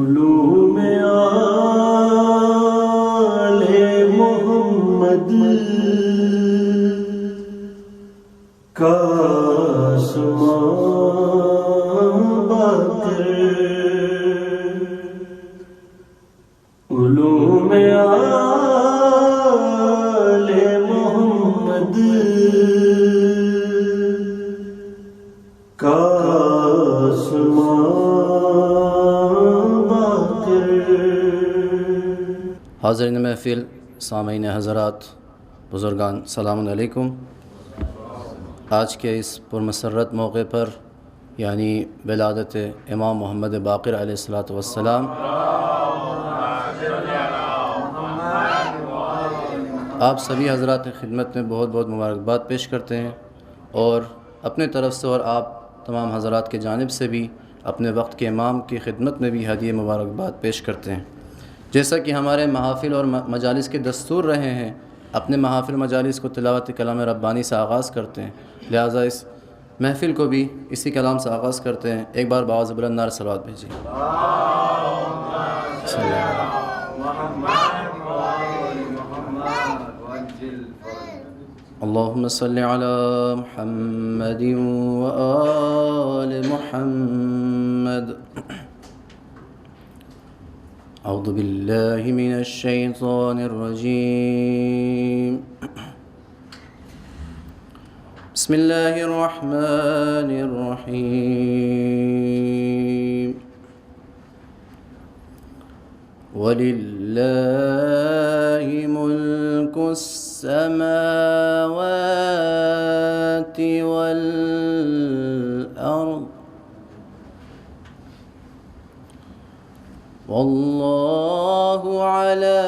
علوم آل محمد کا آسمان باقر، علوم آل محمد کا آسمان باقر۔ حاضرین محفل، سامعین حضرات، بزرگان، سلام علیکم۔ آج کے اس پرمسرت موقع پر یعنی ولادت امام محمد باقر علیہ السلام، آپ سبھی حضرات کی خدمت میں بہت بہت مبارکباد پیش کرتے ہیں، اور اپنے طرف سے اور آپ تمام حضرات کی جانب سے بھی اپنے وقت کے امام کی خدمت میں بھی ہدیہ مبارکباد پیش کرتے ہیں۔ جیسا کہ ہمارے محافل اور مجالس کے دستور رہے ہیں، اپنے محافل مجالس کو تلاوت کلام ربانی سے آغاز کرتے ہیں، لہٰذا اس محفل کو بھی اسی کلام سے آغاز کرتے ہیں۔ ایک بار بآواز بلند نعرہ صلوات بھیجیے۔ اللہم صل علی محمد وآل محمد۔ اعوذ باللہ من الشیطان الرجیم، بسم اللہ الرحمن الرحیم۔ وَلِلَّهِ مُلْكُ السَّمَاوَاتِ وَالْأَرْضِ وَاللَّهُ عَلَى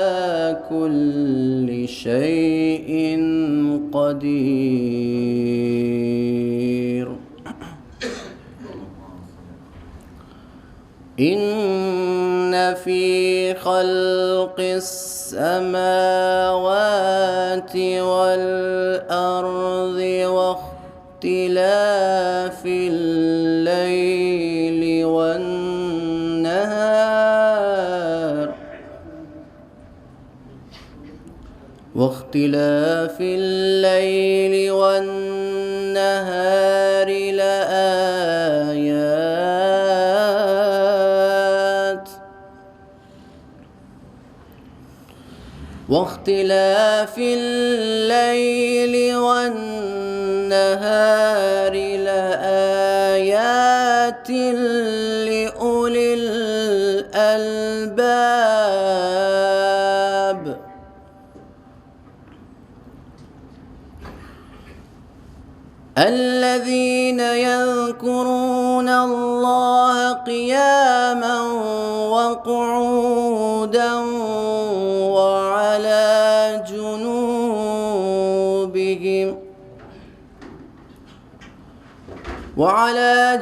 كُلِّ شَيْءٍ قَدِيرٌ۔ إِنَّ فِي خَلْقِ السَّمَاوَاتِ وَالْأَرْضِ وَاخْتِلَافِ اللَّيْلِ وَالنَّهَارِ لَآيَاتٍ واختلاف الليل والنهار لآيات لأولي الألباب۔ الذين يذكرون الله قياما وقعودا وعلى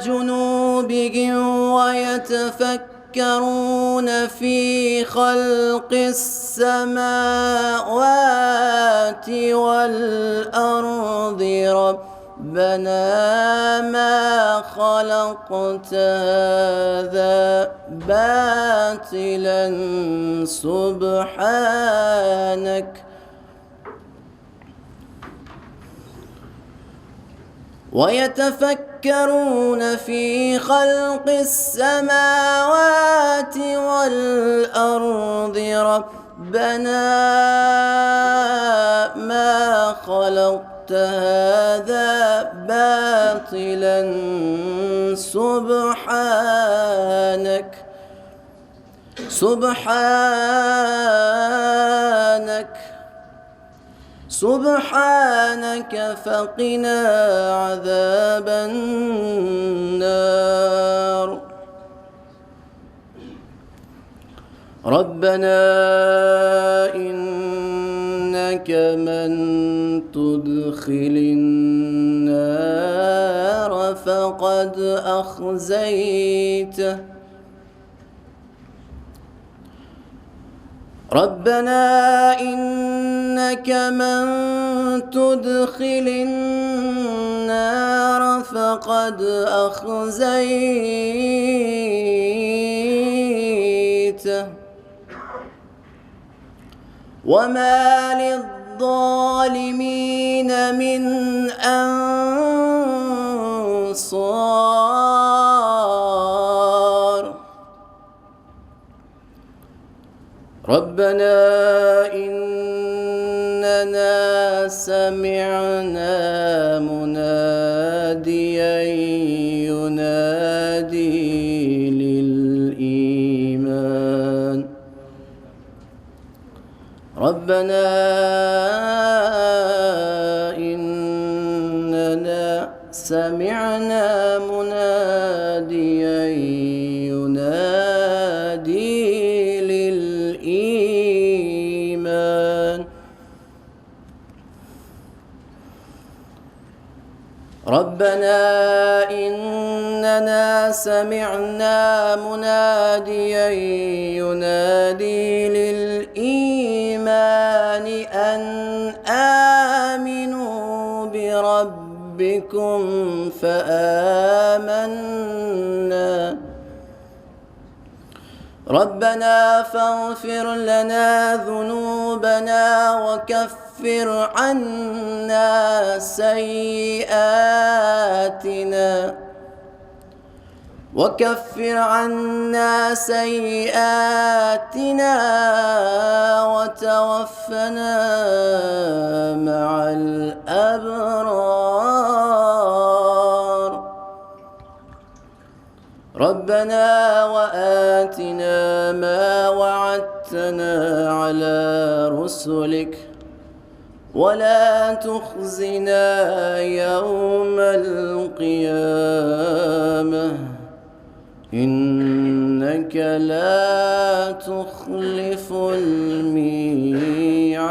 جنوبهم ويتفكرون في خلق السماوات والأرض ربنا ما خلقت هذا باطلا سبحانك ويتفكرون في خلق السماوات والأرض ربنا ما خلقت هذا باطلا سبحانك فقنا عذاب النار۔ ربنا إنك من تدخل النار فقد أخزيته ربنا إنك من تدخل النار فقد أخزيته هديت وما للظالمين من أنصار ربنا إننا سمعنا مناديا ينادي للإيمان ربنا إننا سمعنا مناديا ينادي للإيمان ربنا إننا سمعنا مناديا ينادي للإيمان أن آمنوا بربكم فآمنا ربنا فاغفر لنا ذنوبنا وكفر عنا سيئاتنا وتوفنا مع الأبرار ربنا وآتنا ما وعدتنا على رسلك ولا تخزنا يوم القيامة إنك لا تخلف الميعاد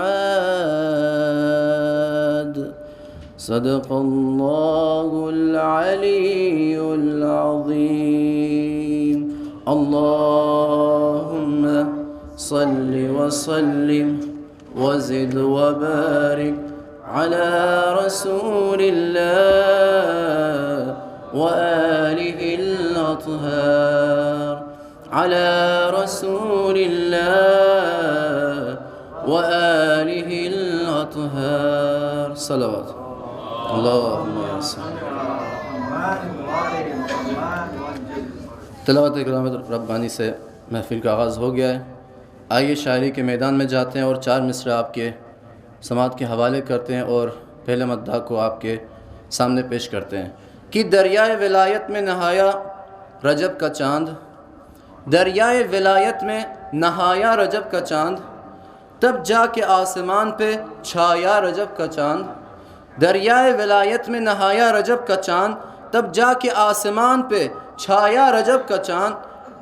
صدق الله العلي العظيم اللهم صل وسلم وزد وبارك على رسول الله وآله الأطهار على رسول الله وآله الأطهار صلوات اللهم صل تلاوت کلام ربانی سے محفل کا آغاز ہو گیا ہے. آئیے شاعری کے میدان میں جاتے ہیں اور 4 مصرع آپ کے سماعت کے حوالے کرتے ہیں اور پہلے مداح کو آپ کے سامنے پیش کرتے ہیں. کہ دریائے ولایت میں نہایا رجب کا چاند دریائے ولایت میں نہایا رجب کا چاند تب جا کے آسمان پہ چھایا رجب کا چاند دریائے ولایت میں نہایا رجب کا چاند تب جا کے آسمان پہ چھایا رجب کا چاند.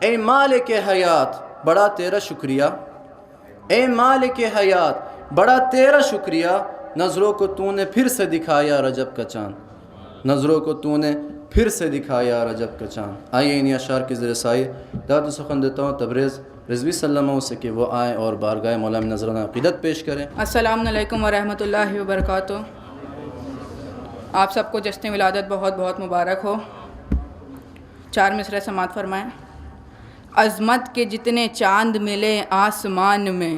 اے مالک حیات بڑا تیرا شکریہ اے مالک حیات بڑا تیرا شکریہ نظروں کو تو نے پھر سے دکھایا رجب کا چاند نظروں کو تو نے پھر سے دکھایا رجب کا چاند. آئیے انہی اشعار کی زیر سائے دعوت و سخن دیتا ہوں تبریز رضوی صلی اللہ علیہ وسلم سے کہ وہ آئیں اور بارگاہ مولا میں نذرانہ عقیدت پیش کریں. السلام علیکم ورحمۃ اللہ وبرکاتہ. آپ سب کو جشن ولادت بہت بہت مبارک ہو. 4 مصرع سماعت فرمائیں. عظمت کے جتنے چاند ملے آسمان میں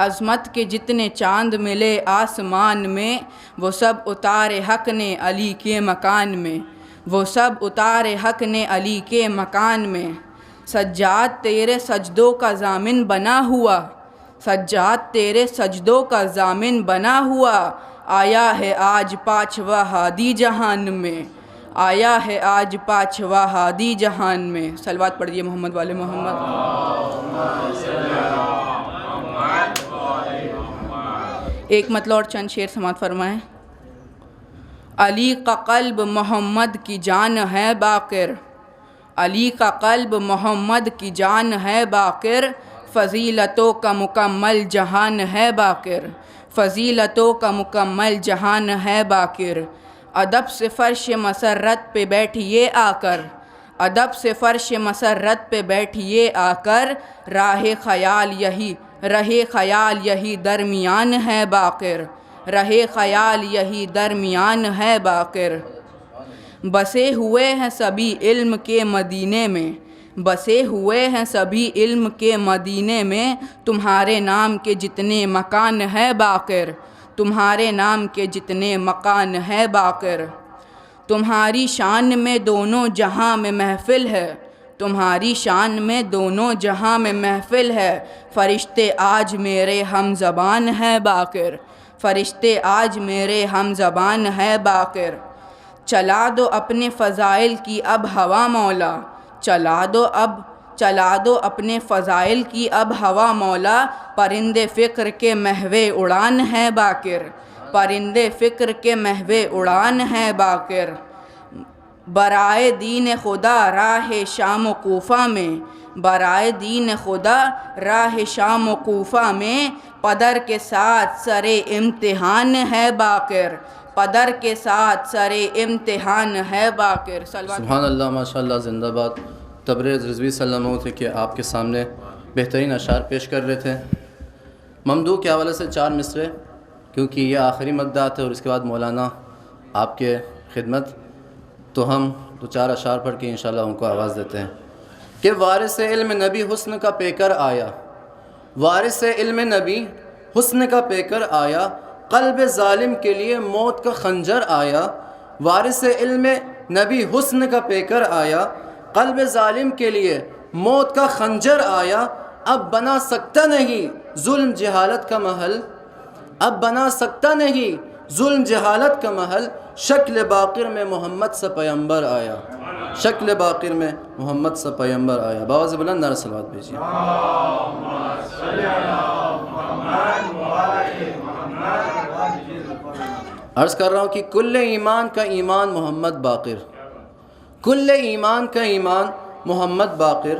عظمت کے جتنے چاند ملے آسمان میں وہ سب اتارے حق نے علی کے مکان میں وہ سب اتارے حق نے علی کے مکان میں. سجاد تیرے سجدوں کا ضامن بنا ہوا سجاد تیرے سجدوں کا ضامن بنا ہوا آیا ہے آج پانچواں ہادی جہان میں آیا ہے آج پانچواں ہادی جہان میں. صلوات پڑھیے محمد والے محمد. ایک مطلب اور چند شعر سماعت فرمائیں. علی کا قلب محمد کی جان ہے باقر علی کا قلب محمد کی جان ہے باقر فضیلتوں کا مکمل جہان ہے باقر فضیلتوں کا مکمل جہان ہے باقر. ادب سے فرش مسرت پہ بیٹھیے آ کر ادب سے فرش مسرت پہ بیٹھیے آ کر راہ خیال یہی درمیان ہے باقر راہ خیال یہی درمیان ہے باقر. بسے ہوئے ہیں سبھی علم کے مدینے میں بسے ہوئے ہیں سبھی علم کے مدینے میں، تمہارے نام کے جتنے مکان ہے باقر، تمہارے نام کے جتنے مکان ہے باقر۔ تمہاری شان میں دونوں جہاں میں محفل ہے، تمہاری شان میں دونوں جہاں میں محفل ہے، فرشتے آج میرے ہم زبان ہے باقر، فرشتے آج میرے ہم زبان ہے باقر۔ چلا دو اپنے فضائل کی اب ہوا مولا، چلا دو اپنے فضائل کی اب ہوا مولا، پرندے فکر کے محوے اڑان ہے باقر، پرندے فکر کے محوے اڑان ہے باقر۔ برائے دین خدا راہ شام و کوفہ میں، برائے دین خدا راہ شام و کوفہ میں، پدر کے ساتھ سر امتحان ہے باقر، پدر کے ساتھ سر امتحان ہے باقر۔ سبحان اللہ، ماشاء اللہ، زندہ باد۔ تبریز رضوی صلی اللہ علیہ وسلم کہ آپ کے سامنے بہترین اشعار پیش کر رہے تھے۔ ممدوح کے حوالے سے 4 مصرے، کیونکہ یہ آخری مقدات ہے اور اس کے بعد مولانا آپ کے خدمت، تو ہم 4 اشعار پڑھ کے انشاءاللہ ان کو آواز دیتے ہیں کہ وارث علم نبی حسن کا پیکر آیا، وارث علم نبی حسن کا پیکر آیا، قلب ظالم کے لیے موت کا خنجر آیا، وارث علم نبی حسن کا پیکر آیا، قلب ظالم کے لیے موت کا خنجر آیا، اب بنا سکتا نہیں ظلم جہالت کا محل، اب بنا سکتا نہیں ظلم جہالت کا محل، شکل باقر میں محمد سا پیغمبر آیا، شکل باقر میں محمد سا پیغمبر آیا۔ باواز بلند نعرہ صلوات بھیجیے۔ عرض کر رہا ہوں کہ کل ایمان کا ایمان محمد باقر، کل ایمان کا ایمان محمد باقر،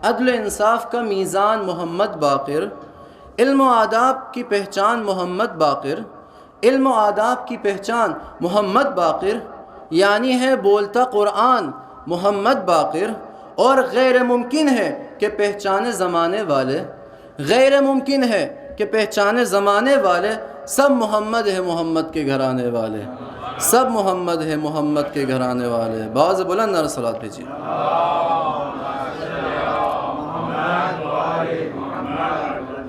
عدل و انصاف کا میزان محمد باقر، علم و آداب کی پہچان محمد باقر، علم و آداب کی پہچان محمد باقر، یعنی ہے بولتا قرآن محمد باقر، اور غیر ممکن ہے کہ پہچانے زمانے والے، غیر ممکن ہے کہ پہچانے زمانے والے، سب محمد ہے محمد کے گھرانے والے، سب محمد ہے محمد کے گھرانے والے۔ باواز بلند نعرہ صلوات بھیجیے۔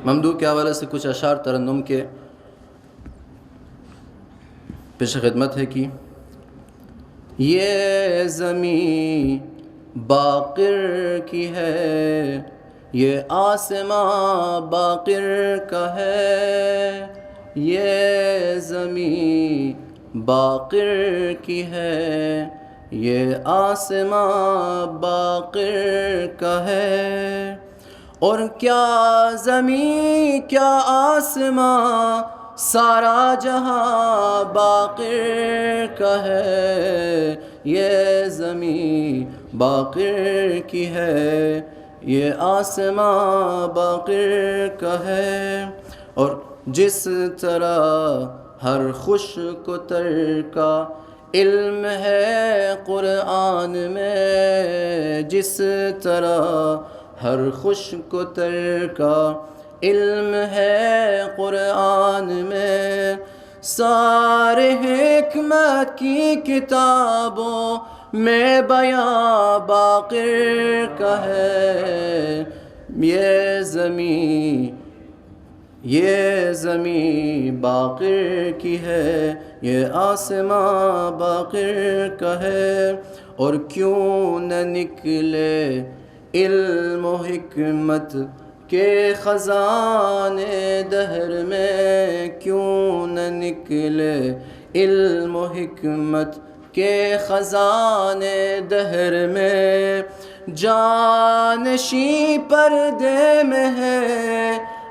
ممدوح کے حوالے سے کچھ اشعار ترنم کے پیش خدمت ہے کہ یہ زمین باقر کی ہے، یہ آسماں باقر کا ہے، یہ زمین باقر کی ہے، یہ آسماں باقر کا ہے، اور کیا زمین کیا آسماں سارا جہاں باقر کا ہے، یہ زمین باقر کی ہے، یہ آسماں باقر کا ہے، اور جس طرح ہر خشک و تر کا علم ہے قرآن میں، جس طرح ہر خشک و تر کا علم ہے قرآن میں، سارے حکمت کی کتابوں میں بیاں باقر کا ہے، یہ زمین باقر کی ہے، یہ آسماں باقر کا ہے، اور کیوں نہ نکلے علم و حکمت کے خزانے دہر میں، کیوں نہ نکلے علم و حکمت کے خزانے دہر میں، جانشیں پردے میں ہے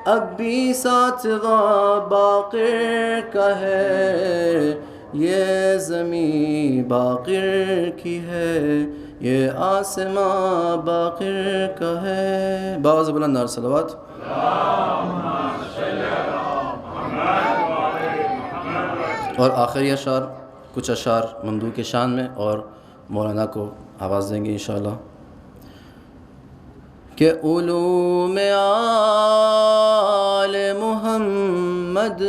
اب بھی ساتواں باقر کا ہے، یہ زمین باقر کی ہے، یہ آسماں باقر کا ہے۔ باواز بلند نعرہ صلوات۔ اور آخری اشعار، کچھ اشعار ممدوح کے شان میں، اور مولانا کو آواز دیں گے انشاءاللہ کہ علوم آل محمد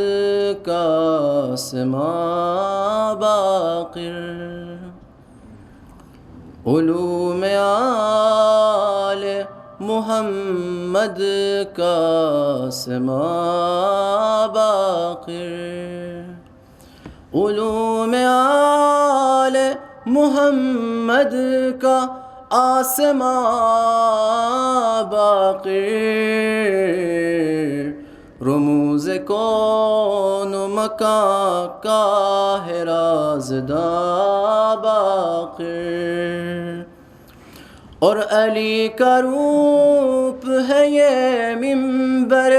کا آسماں باقر، علوم آل محمد کا سما باقر، علوم آل محمد کا آسماں باقر، رموز کون و مکان کا ہے رازداں باقر، اور علی کا روپ ہے یہ منبر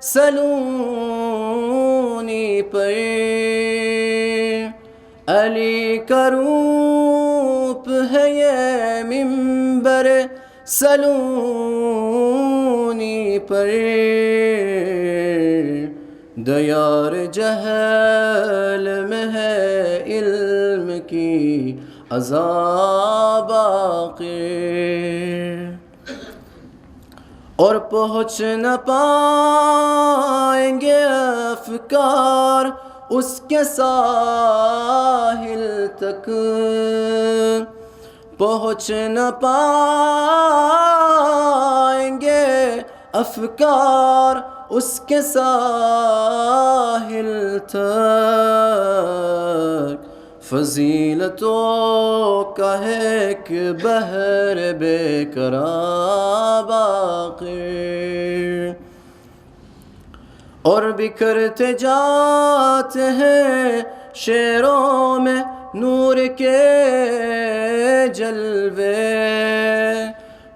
سلونی پر، علی کا روپ ہے یہ منبر سلونی پر، دیار جہل میں ہے علم کی عذاب باقر، اور پہنچ نہ پائیں گے افکار اس کے ساحل تک، پہنچ نہ پائیں گے افکار اس کے ساحل تک، فضیلتوں کا ہے ایک بحر بے قرار باقر، اور بکھرتے جاتے ہیں شعروں میں نور کے جلوے،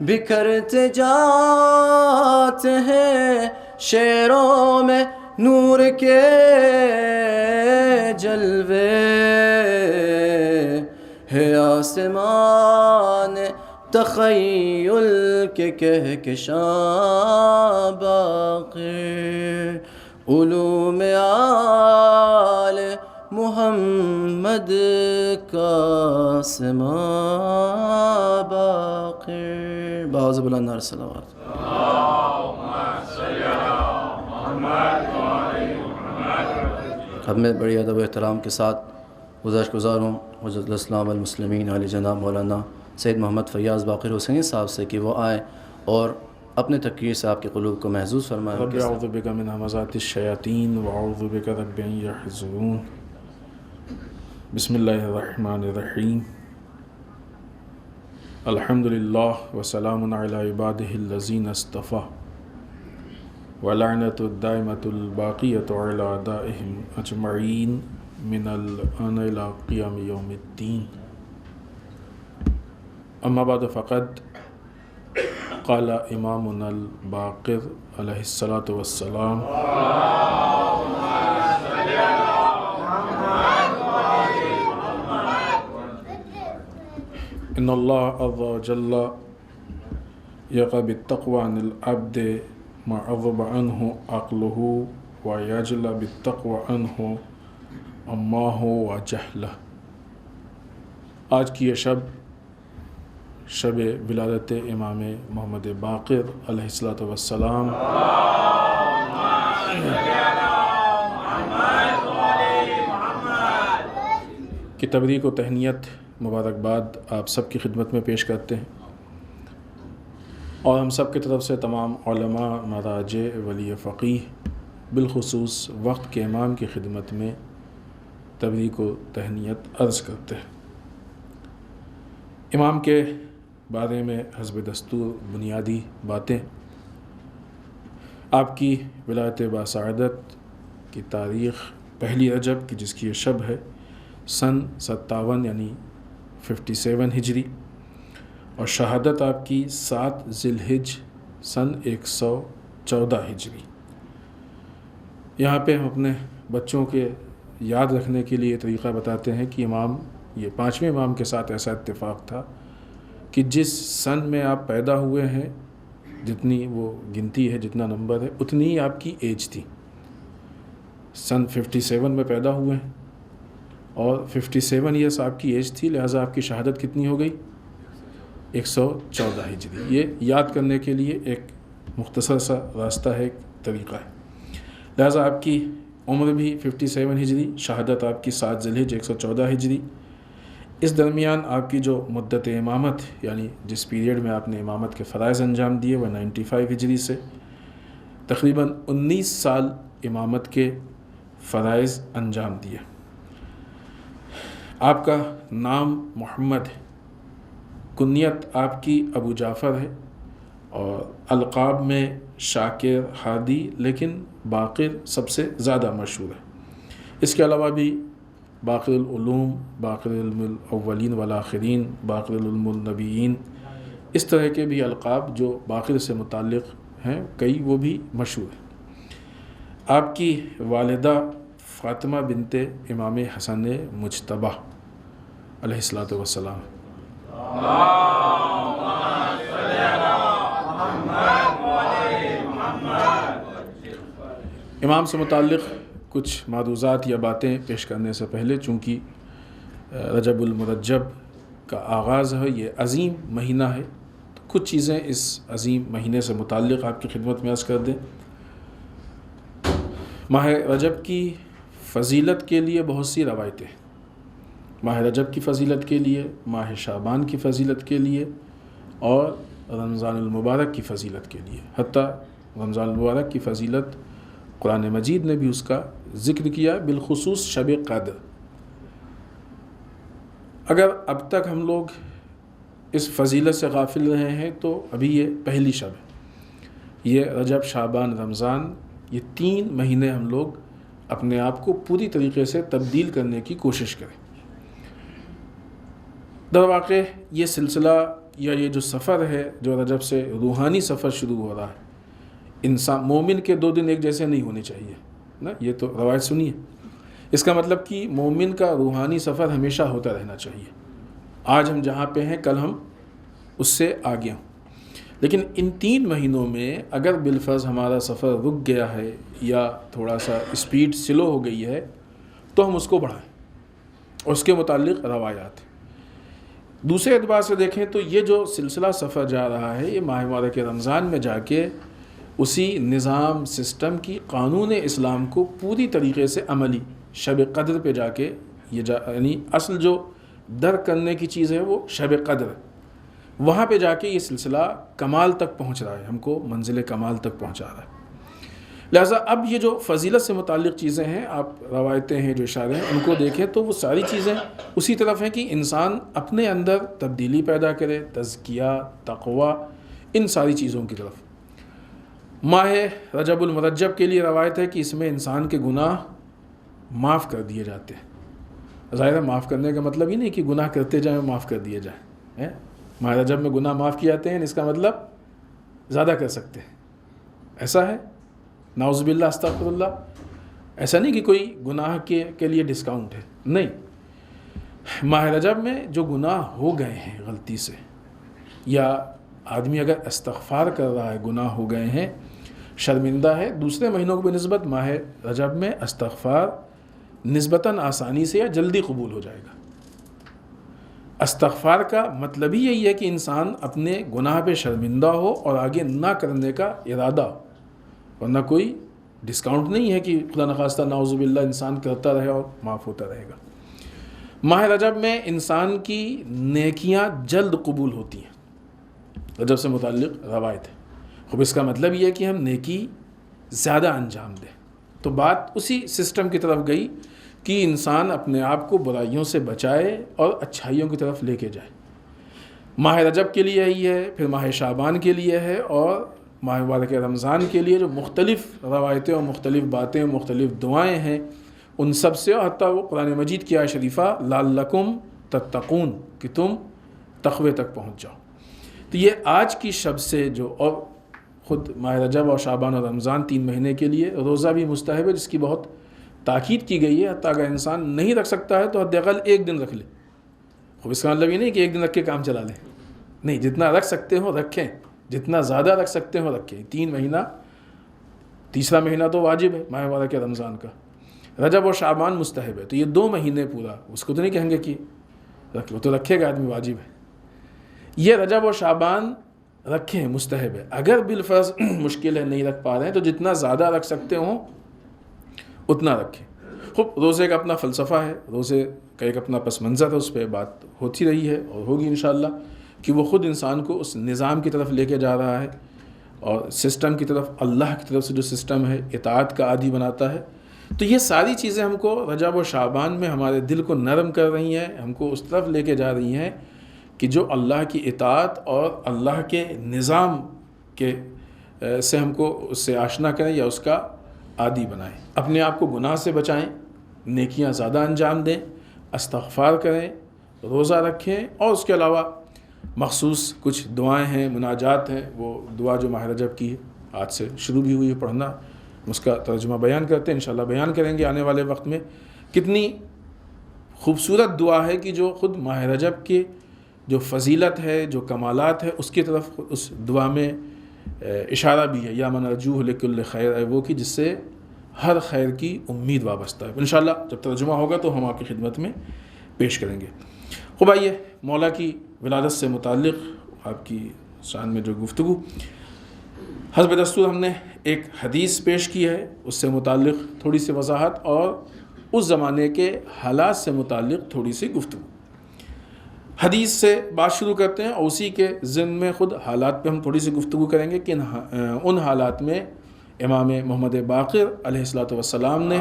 بکھرتے جاتے ہیں شعروں میں نور کے جلوے، ہے آسمان تخیل کے کہکشاں باقر، علوم آل محمد کا سما باقر، باعث بلند صلوات۔ اب میں بڑی ادب و احترام کے ساتھ گزار ہوں حضرت الاسلام المسلمین علی جناب مولانا سید محمد فیاض باقر حسینی صاحب سے کہ وہ آئیں اور اپنے تقریر سے آپ کے قلوب کو محظوظ فرمائیں۔ رب اعوذ بک من همزات الشیاطین واعوذ بک رب ان یحضرون، بسم اللہ الرحمن الرحیم، الحمد للہ وسلام علی عبادہ الذین اصطفیٰ، ولعنۃ الدائمۃ الباقیۃ علی اعدائہم اجمعین من الآن الی قیام یوم الدین، اما بعد فقد قال امامنا الباقر علیہ الصلاۃ والسلام، ان اللہ عز وجل یقی بالتقوی عن العبد ما عظم عنہ عقلہ ویجل بالتقوی عنہ عماہ وجہلہ۔ آج کی یہ شب ولادت امام محمد باقر علیہ الصلاۃ والسلام، کی تبریک و تہنیت مبارکباد آپ سب کی خدمت میں پیش کرتے ہیں، اور ہم سب کی طرف سے تمام علماء، مراجع، ولی فقیہ، بالخصوص وقت کے امام کی خدمت میں تبریک و تہنیت عرض کرتے ہیں۔ امام کے بارے میں حسب دستور بنیادی باتیں، آپ کی ولایت باسعادت کی تاریخ پہلی رجب کی جس کی یہ شب ہے سن 57 یعنی 57 ہجری، اور شہادت آپ کی 7 ذی الحج سن 114 ہجری۔ یہاں پہ ہم اپنے بچوں کے یاد رکھنے کے لیے طریقہ بتاتے ہیں کہ امام، یہ 5ویں امام کے ساتھ ایسا اتفاق تھا کہ جس سن میں آپ پیدا ہوئے ہیں، جتنی وہ گنتی ہے، جتنا نمبر ہے، اتنی ہی آپ کی ایج تھی۔ سن 57 میں پیدا ہوئے ہیں اور 57 ایئرس آپ کی ایج تھی، لہٰذا آپ کی شہادت کتنی ہو گئی؟ 114 ہجری۔ یہ یاد کرنے کے لیے ایک مختصر سا راستہ ہے، ایک طریقہ ہے۔ لہٰذا آپ کی عمر بھی 57 ہجری، شہادت آپ کی 7 ذی الحج 114 ہجری۔ اس درمیان آپ کی جو مدت امامت یعنی جس پیریڈ میں آپ نے امامت کے فرائض انجام دیے وہ 95 ہجری سے تقریباً 19 سال امامت کے فرائض انجام دیے۔ آپ کا نام محمد ہے، کنیت آپ کی ابو جعفر ہے، اور القاب میں شاکر، ہادی، لیکن باقر سب سے زیادہ مشہور ہے۔ اس کے علاوہ بھی باقر العلوم، باقر علم الاولین والآخرین، باقر علم النبیین، اس طرح کے بھی القاب جو باقر سے متعلق ہیں کئی، وہ بھی مشہور ہیں۔ آپ کی والدہ فاطمہ بنت امام حسن مجتبی علیہ الصلاۃ والسلام۔ امام سے متعلق کچھ معروضات یا باتیں پیش کرنے سے پہلے، چونکہ رجب المرجب کا آغاز ہے، یہ عظیم مہینہ ہے، تو کچھ چیزیں اس عظیم مہینے سے متعلق آپ کی خدمت میں عرض کر دیں۔ ماہ رجب کی فضیلت کے لیے بہت سی روایتیں ہیں۔ ماہ رجب کی فضیلت کے لیے، ماہ شعبان کی فضیلت کے لیے، اور رمضان المبارک کی فضیلت کے لیے۔ حتیٰ رمضان المبارک کی فضیلت قرآن مجید نے بھی اس کا ذکر کیا، بالخصوص شب قدر۔ اگر اب تک ہم لوگ اس فضیلت سے غافل رہے ہیں تو ابھی یہ پہلی شب ہے۔ یہ رجب، شعبان، رمضان، یہ 3 مہینے ہم لوگ اپنے آپ کو پوری طریقے سے تبدیل کرنے کی کوشش کریں۔ در واقع یہ سلسلہ یا یہ جو سفر ہے جو رجب سے روحانی سفر شروع ہو رہا ہے، انسان مومن کے 2 دن ایک جیسے نہیں ہونے چاہیے نا، یہ تو روایت سنی ہے۔ اس کا مطلب کہ مومن کا روحانی سفر ہمیشہ ہوتا رہنا چاہیے۔ آج ہم جہاں پہ ہیں کل ہم اس سے آگے ہوں، لیکن ان 3 مہینوں میں اگر بالفرض ہمارا سفر رک گیا ہے یا تھوڑا سا اسپیڈ سلو ہو گئی ہے تو ہم اس کو بڑھائیں، اور اس کے متعلق روایات ہیں۔ دوسرے اعتبار سے دیکھیں تو یہ جو سلسلہ سفر جا رہا ہے، یہ ماہ مبارک رمضان میں جا کے اسی نظام سسٹم کی قانون اسلام کو پوری طریقے سے عملی شب قدر پہ جا کے یعنی اصل جو درک کرنے کی چیز ہے وہ شب قدر، وہاں پہ جا کے یہ سلسلہ کمال تک پہنچ رہا ہے، ہم کو منزل کمال تک پہنچا رہا ہے۔ لہٰذا اب یہ جو فضیلت سے متعلق چیزیں ہیں، آپ روایتیں ہیں جو اشارے ہیں، ان کو دیکھیں تو وہ ساری چیزیں اسی طرف ہیں کہ انسان اپنے اندر تبدیلی پیدا کرے، تزکیہ، تقوی، ان ساری چیزوں کی طرف۔ ماہ رجب المرجب کے لیے روایت ہے کہ اس میں انسان کے گناہ معاف کر دیے جاتے ہیں۔ ظاہر ہے معاف کرنے کا مطلب ہی نہیں کہ گناہ کرتے جائیں معاف کر دیے جائیں۔ ماہ رجب میں گناہ معاف کیے جاتے ہیں، اس کا مطلب زیادہ کر سکتے ہیں، ایسا ہے؟ نعوذ باللہ، استغفر اللہ۔ ایسا نہیں کہ کوئی گناہ کے لیے ڈسکاؤنٹ ہے، نہیں۔ ماہ رجب میں جو گناہ ہو گئے ہیں غلطی سے، یا آدمی اگر استغفار کر رہا ہے، گناہ ہو گئے ہیں، شرمندہ ہے، دوسرے مہینوں کو بنسبت ماہ رجب میں استغفار نسبتاً آسانی سے یا جلدی قبول ہو جائے گا۔ استغفار کا مطلب ہی یہی ہے کہ انسان اپنے گناہ پہ شرمندہ ہو اور آگے نہ کرنے کا ارادہ ہو، ورنہ کوئی ڈسکاؤنٹ نہیں ہے کہ خدا نخواستہ نعوذ باللہ انسان کرتا رہے اور معاف ہوتا رہے گا۔ ماہ رجب میں انسان کی نیکیاں جلد قبول ہوتی ہیں، رجب سے متعلق روایت ہے۔ خوب اس کا مطلب یہ ہے کہ ہم نیکی زیادہ انجام دیں، تو بات اسی سسٹم کی طرف گئی کہ انسان اپنے آپ کو برائیوں سے بچائے اور اچھائیوں کی طرف لے کے جائے۔ ماہ رجب کے لیے یہی ہے، پھر ماہ شعبان کے لیے ہے، اور ماہ مبارک رمضان کے لیے جو مختلف روایتیں اور مختلف باتیں، مختلف دعائیں ہیں، ان سب سے، اور حتیٰ وہ قرآن مجید کی آیت شریفہ لعلکم تتقون، کہ تم تقوی تک پہنچ جاؤ۔ تو یہ آج کی شب سے جو، اور خود ماہ رجب اور شعبان اور رمضان 3 مہینے کے لیے روزہ بھی مستحب ہے، جس کی بہت تاکید کی گئی ہے، حتیٰ اگر انسان نہیں رکھ سکتا ہے تو حد اقل 1 دن رکھ لے۔ خوب اس کا مطلب یہ نہیں کہ 1 دن رکھ کے کام چلا لیں، نہیں، جتنا رکھ سکتے ہو رکھیں، جتنا زیادہ رکھ سکتے ہو رکھیں۔ 3 مہینہ، تیسرا مہینہ تو واجب ہے ماہ مبارک رمضان کا، رجب اور شعبان مستحب ہے، تو یہ 2 مہینے پورا، اس کو تو نہیں کہیں گے کہ رکھ لو، تو رکھے گا آدمی، واجب ہے۔ یہ رجب اور شعبان رکھیں، مستحب ہے۔ اگر بالفرض مشکل ہے، نہیں رکھ پا رہے ہیں، تو جتنا زیادہ رکھ سکتے ہوں اتنا رکھیں۔ خوب روزے کا اپنا فلسفہ ہے، روزے کا ایک اپنا پس منظر ہے، اس پہ بات ہوتی رہی ہے اور ہوگی انشاءاللہ، کہ وہ خود انسان کو اس نظام کی طرف لے کے جا رہا ہے اور سسٹم کی طرف، اللہ کی طرف سے جو سسٹم ہے اطاعت کا عادی بناتا ہے۔ تو یہ ساری چیزیں ہم کو رجب و شعبان میں ہمارے دل کو نرم کر رہی ہیں، ہم کو اس طرف لے کے جا رہی ہیں کہ جو اللہ کی اطاعت اور اللہ کے نظام کے سے ہم کو اس سے آشنا کریں یا اس کا عادی بنائیں، اپنے آپ کو گناہ سے بچائیں، نیکیاں زیادہ انجام دیں، استغفار کریں، روزہ رکھیں، اور اس کے علاوہ مخصوص کچھ دعائیں ہیں، مناجات ہیں، وہ دعا جو ماہ رجب کی آج سے شروع بھی ہوئی ہے پڑھنا، اس کا ترجمہ بیان کرتے ہیں، انشاءاللہ بیان کریں گے آنے والے وقت میں۔ کتنی خوبصورت دعا ہے کہ جو خود ماہ رجب کی جو فضیلت ہے، جو کمالات ہے، اس کی طرف اس دعا میں اشارہ بھی ہے، یا من ارجوہ لکل خیر، ہے وہ کہ جس سے ہر خیر کی امید وابستہ ہے۔ انشاءاللہ جب ترجمہ ہوگا تو ہم آپ کی خدمت میں پیش کریں گے۔ خوب آئیے مولا کی ولادت سے متعلق آپ کی شان میں جو گفتگو، حسب دستور ہم نے ایک حدیث پیش کی ہے، اس سے متعلق تھوڑی سی وضاحت اور اس زمانے کے حالات سے متعلق تھوڑی سی گفتگو۔ حدیث سے بات شروع کرتے ہیں اور اسی کے ضمن میں خود حالات پہ ہم تھوڑی سی گفتگو کریں گے کہ ان حالات میں امام محمد باقر علیہ الصلوۃ والسلام نے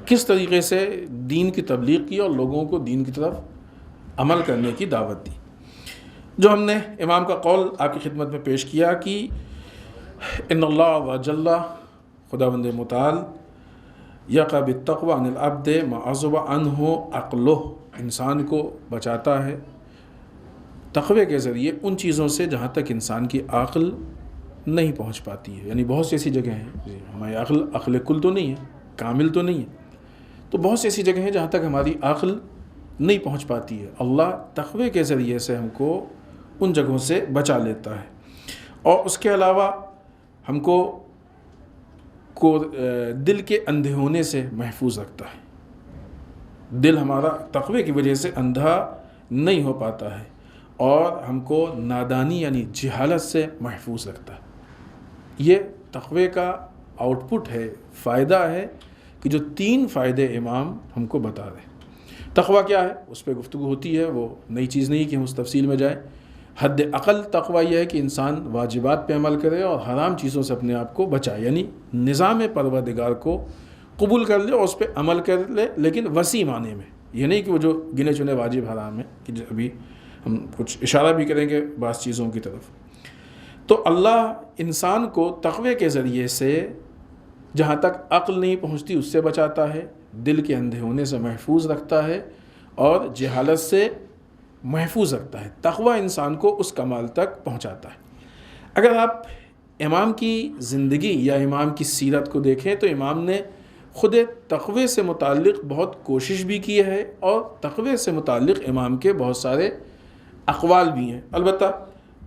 کس طریقے سے دین کی تبلیغ کی اور لوگوں کو دین کی طرف عمل کرنے کی دعوت دی۔ جو ہم نے امام کا قول آپ کی خدمت میں پیش کیا کہ ان اللہ وجل، خداوند متعال، یقع بالتقوی عن العبد ما عزب عنہ عقلہ، انسان کو بچاتا ہے تقوی کے ذریعے ان چیزوں سے جہاں تک انسان کی عقل نہیں پہنچ پاتی ہے۔ یعنی بہت سی ایسی جگہیں ہیں، ہماری عقل کل تو نہیں ہے، کامل تو نہیں ہے، تو بہت سی ایسی جگہیں ہیں جہاں تک ہماری عقل نہیں پہنچ پاتی ہے، اللہ تقوی کے ذریعے سے ہم کو ان جگہوں سے بچا لیتا ہے، اور اس کے علاوہ ہم کو دل کے اندھے ہونے سے محفوظ رکھتا ہے۔ دل ہمارا تقوی کی وجہ سے اندھا نہیں ہو پاتا ہے، اور ہم کو نادانی یعنی جہالت سے محفوظ رکھتا ہے۔ یہ تقوی کا آؤٹ پٹ ہے، فائدہ ہے کہ جو 3 فائدے امام ہم کو بتا رہے ہیں۔ تقوی کیا ہے اس پہ گفتگو ہوتی ہے، وہ نئی چیز نہیں کہ ہم اس تفصیل میں جائیں۔ حد عقل تقوی یہ ہے کہ انسان واجبات پہ عمل کرے اور حرام چیزوں سے اپنے آپ کو بچائے، یعنی نظام پروردگار کو قبول کر لے اور اس پہ عمل کر لے، لیکن وسیع معنی میں، یہ نہیں کہ وہ جو گنے چنے واجب حرام ہیں، کہ ابھی ہم کچھ اشارہ بھی کریں گے بعض چیزوں کی طرف۔ تو اللہ انسان کو تقوی کے ذریعے سے جہاں تک عقل نہیں پہنچتی اس سے بچاتا ہے، دل کے اندھے ہونے سے محفوظ رکھتا ہے، اور جہالت سے محفوظ رکھتا ہے۔ تقوی انسان کو اس کمال تک پہنچاتا ہے۔ اگر آپ امام کی زندگی یا امام کی سیرت کو دیکھیں تو امام نے خود تقوی سے متعلق بہت کوشش بھی کی ہے، اور تقوی سے متعلق امام کے بہت سارے اقوال بھی ہیں۔ البتہ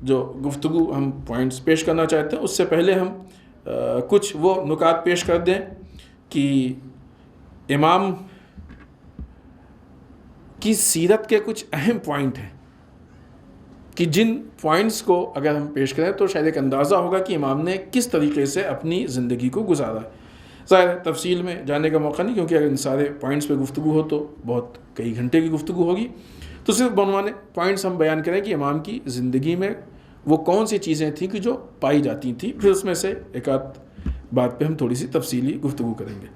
جو گفتگو ہم پوائنٹس پیش کرنا چاہتے ہیں اس سے پہلے ہم کچھ وہ نکات پیش کر دیں کہ امام کی سیرت کے کچھ اہم پوائنٹ ہیں، کہ جن پوائنٹس کو اگر ہم پیش کریں تو شاید ایک اندازہ ہوگا کہ امام نے کس طریقے سے اپنی زندگی کو گزارا ہے۔ ظاہر ہے تفصیل میں جانے کا موقع نہیں، کیونکہ اگر ان سارے پوائنٹس پہ گفتگو ہو تو بہت کئی گھنٹے کی گفتگو ہوگی، تو صرف بعنوان پوائنٹس ہم بیان کریں کہ امام کی زندگی میں وہ کون سی چیزیں تھیں کہ جو پائی جاتی تھیں، پھر اس میں سے ایک آدھ بات پہ ہم تھوڑی سی تفصیلی گفتگو کریں گے۔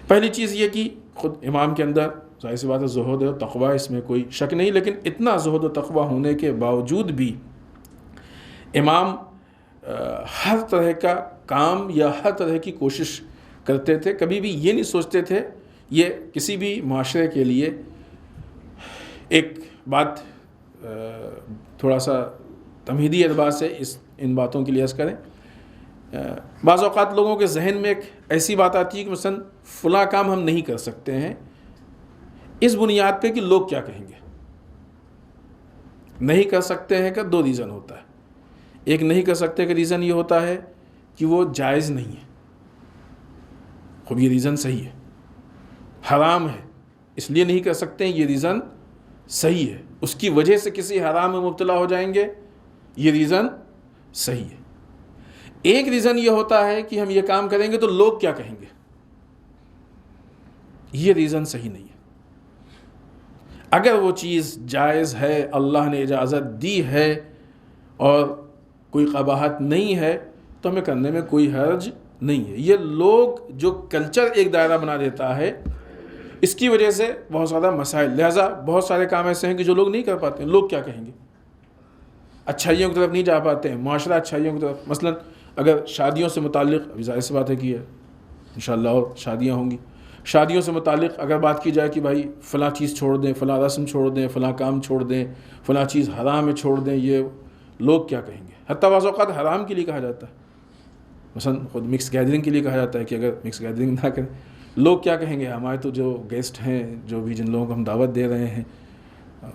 پہلی چیز یہ کہ خود امام کے اندر ظاہر سی بات ہے زہد و تقوی، اس میں کوئی شک نہیں، لیکن اتنا زہد و تقوی ہونے کے باوجود بھی امام ہر طرح کا کام یا ہر طرح کی کوشش کرتے تھے، کبھی بھی یہ نہیں سوچتے تھے۔ یہ کسی بھی معاشرے کے لیے ایک بات تھوڑا سا تمہیدی اعتبار سے ان باتوں کی لحاظ کریں۔ بعض اوقات لوگوں کے ذہن میں ایک ایسی بات آتی ہے کہ مثلا فلاں کام ہم نہیں کر سکتے ہیں اس بنیاد پہ کہ لوگ کیا کہیں گے۔ نہیں کر سکتے ہیں کا 2 ریزن ہوتا ہے۔ ایک نہیں کر سکتے کا ریزن یہ ہوتا ہے کہ وہ جائز نہیں ہے، خب یہ ریزن صحیح ہے، حرام ہے اس لیے نہیں کر سکتے ہیں، یہ ریزن صحیح ہے، اس کی وجہ سے کسی حرام میں مبتلا ہو جائیں گے، یہ ریزن صحیح ہے۔ ایک ریزن یہ ہوتا ہے کہ ہم یہ کام کریں گے تو لوگ کیا کہیں گے. یہ ریزن صحیح نہیں ہے. اگر وہ چیز جائز ہے، اللہ نے اجازت دی ہے اور کوئی قباحت نہیں ہے تو ہمیں کرنے میں کوئی حرج نہیں ہے. یہ لوگ جو کلچر ایک دائرہ بنا دیتا ہے، اس کی وجہ سے بہت زیادہ مسائل، لہٰذا بہت سارے کام ایسے ہیں کہ جو لوگ نہیں کر پاتے ہیں. لوگ کیا کہیں گے، اچھائیوں کی طرف نہیں جا پاتے ہیں، معاشرہ اچھائیوں کی طرف. مثلا اگر شادیوں سے متعلق، ابھی ظاہر سی بات ہے کہ انشاءاللہ اور شادیاں ہوں گی، شادیوں سے متعلق اگر بات کی جائے کہ بھائی فلاں چیز چھوڑ دیں، فلاں رسم چھوڑ دیں، فلاں کام چھوڑ دیں، فلاں چیز حرام ہے چھوڑ دیں، یہ لوگ کیا کہیں گے. حتیٰ بعض اوقات حرام کے لیے کہا جاتا ہے، مثلا خود مکس گیدرنگ کے لیے کہا جاتا ہے کہ اگر مکس گیدرنگ نہ کریں. لوگ کیا کہیں گے، ہمارے تو جو گیسٹ ہیں، جو بھی جن لوگوں کو ہم دعوت دے رہے ہیں،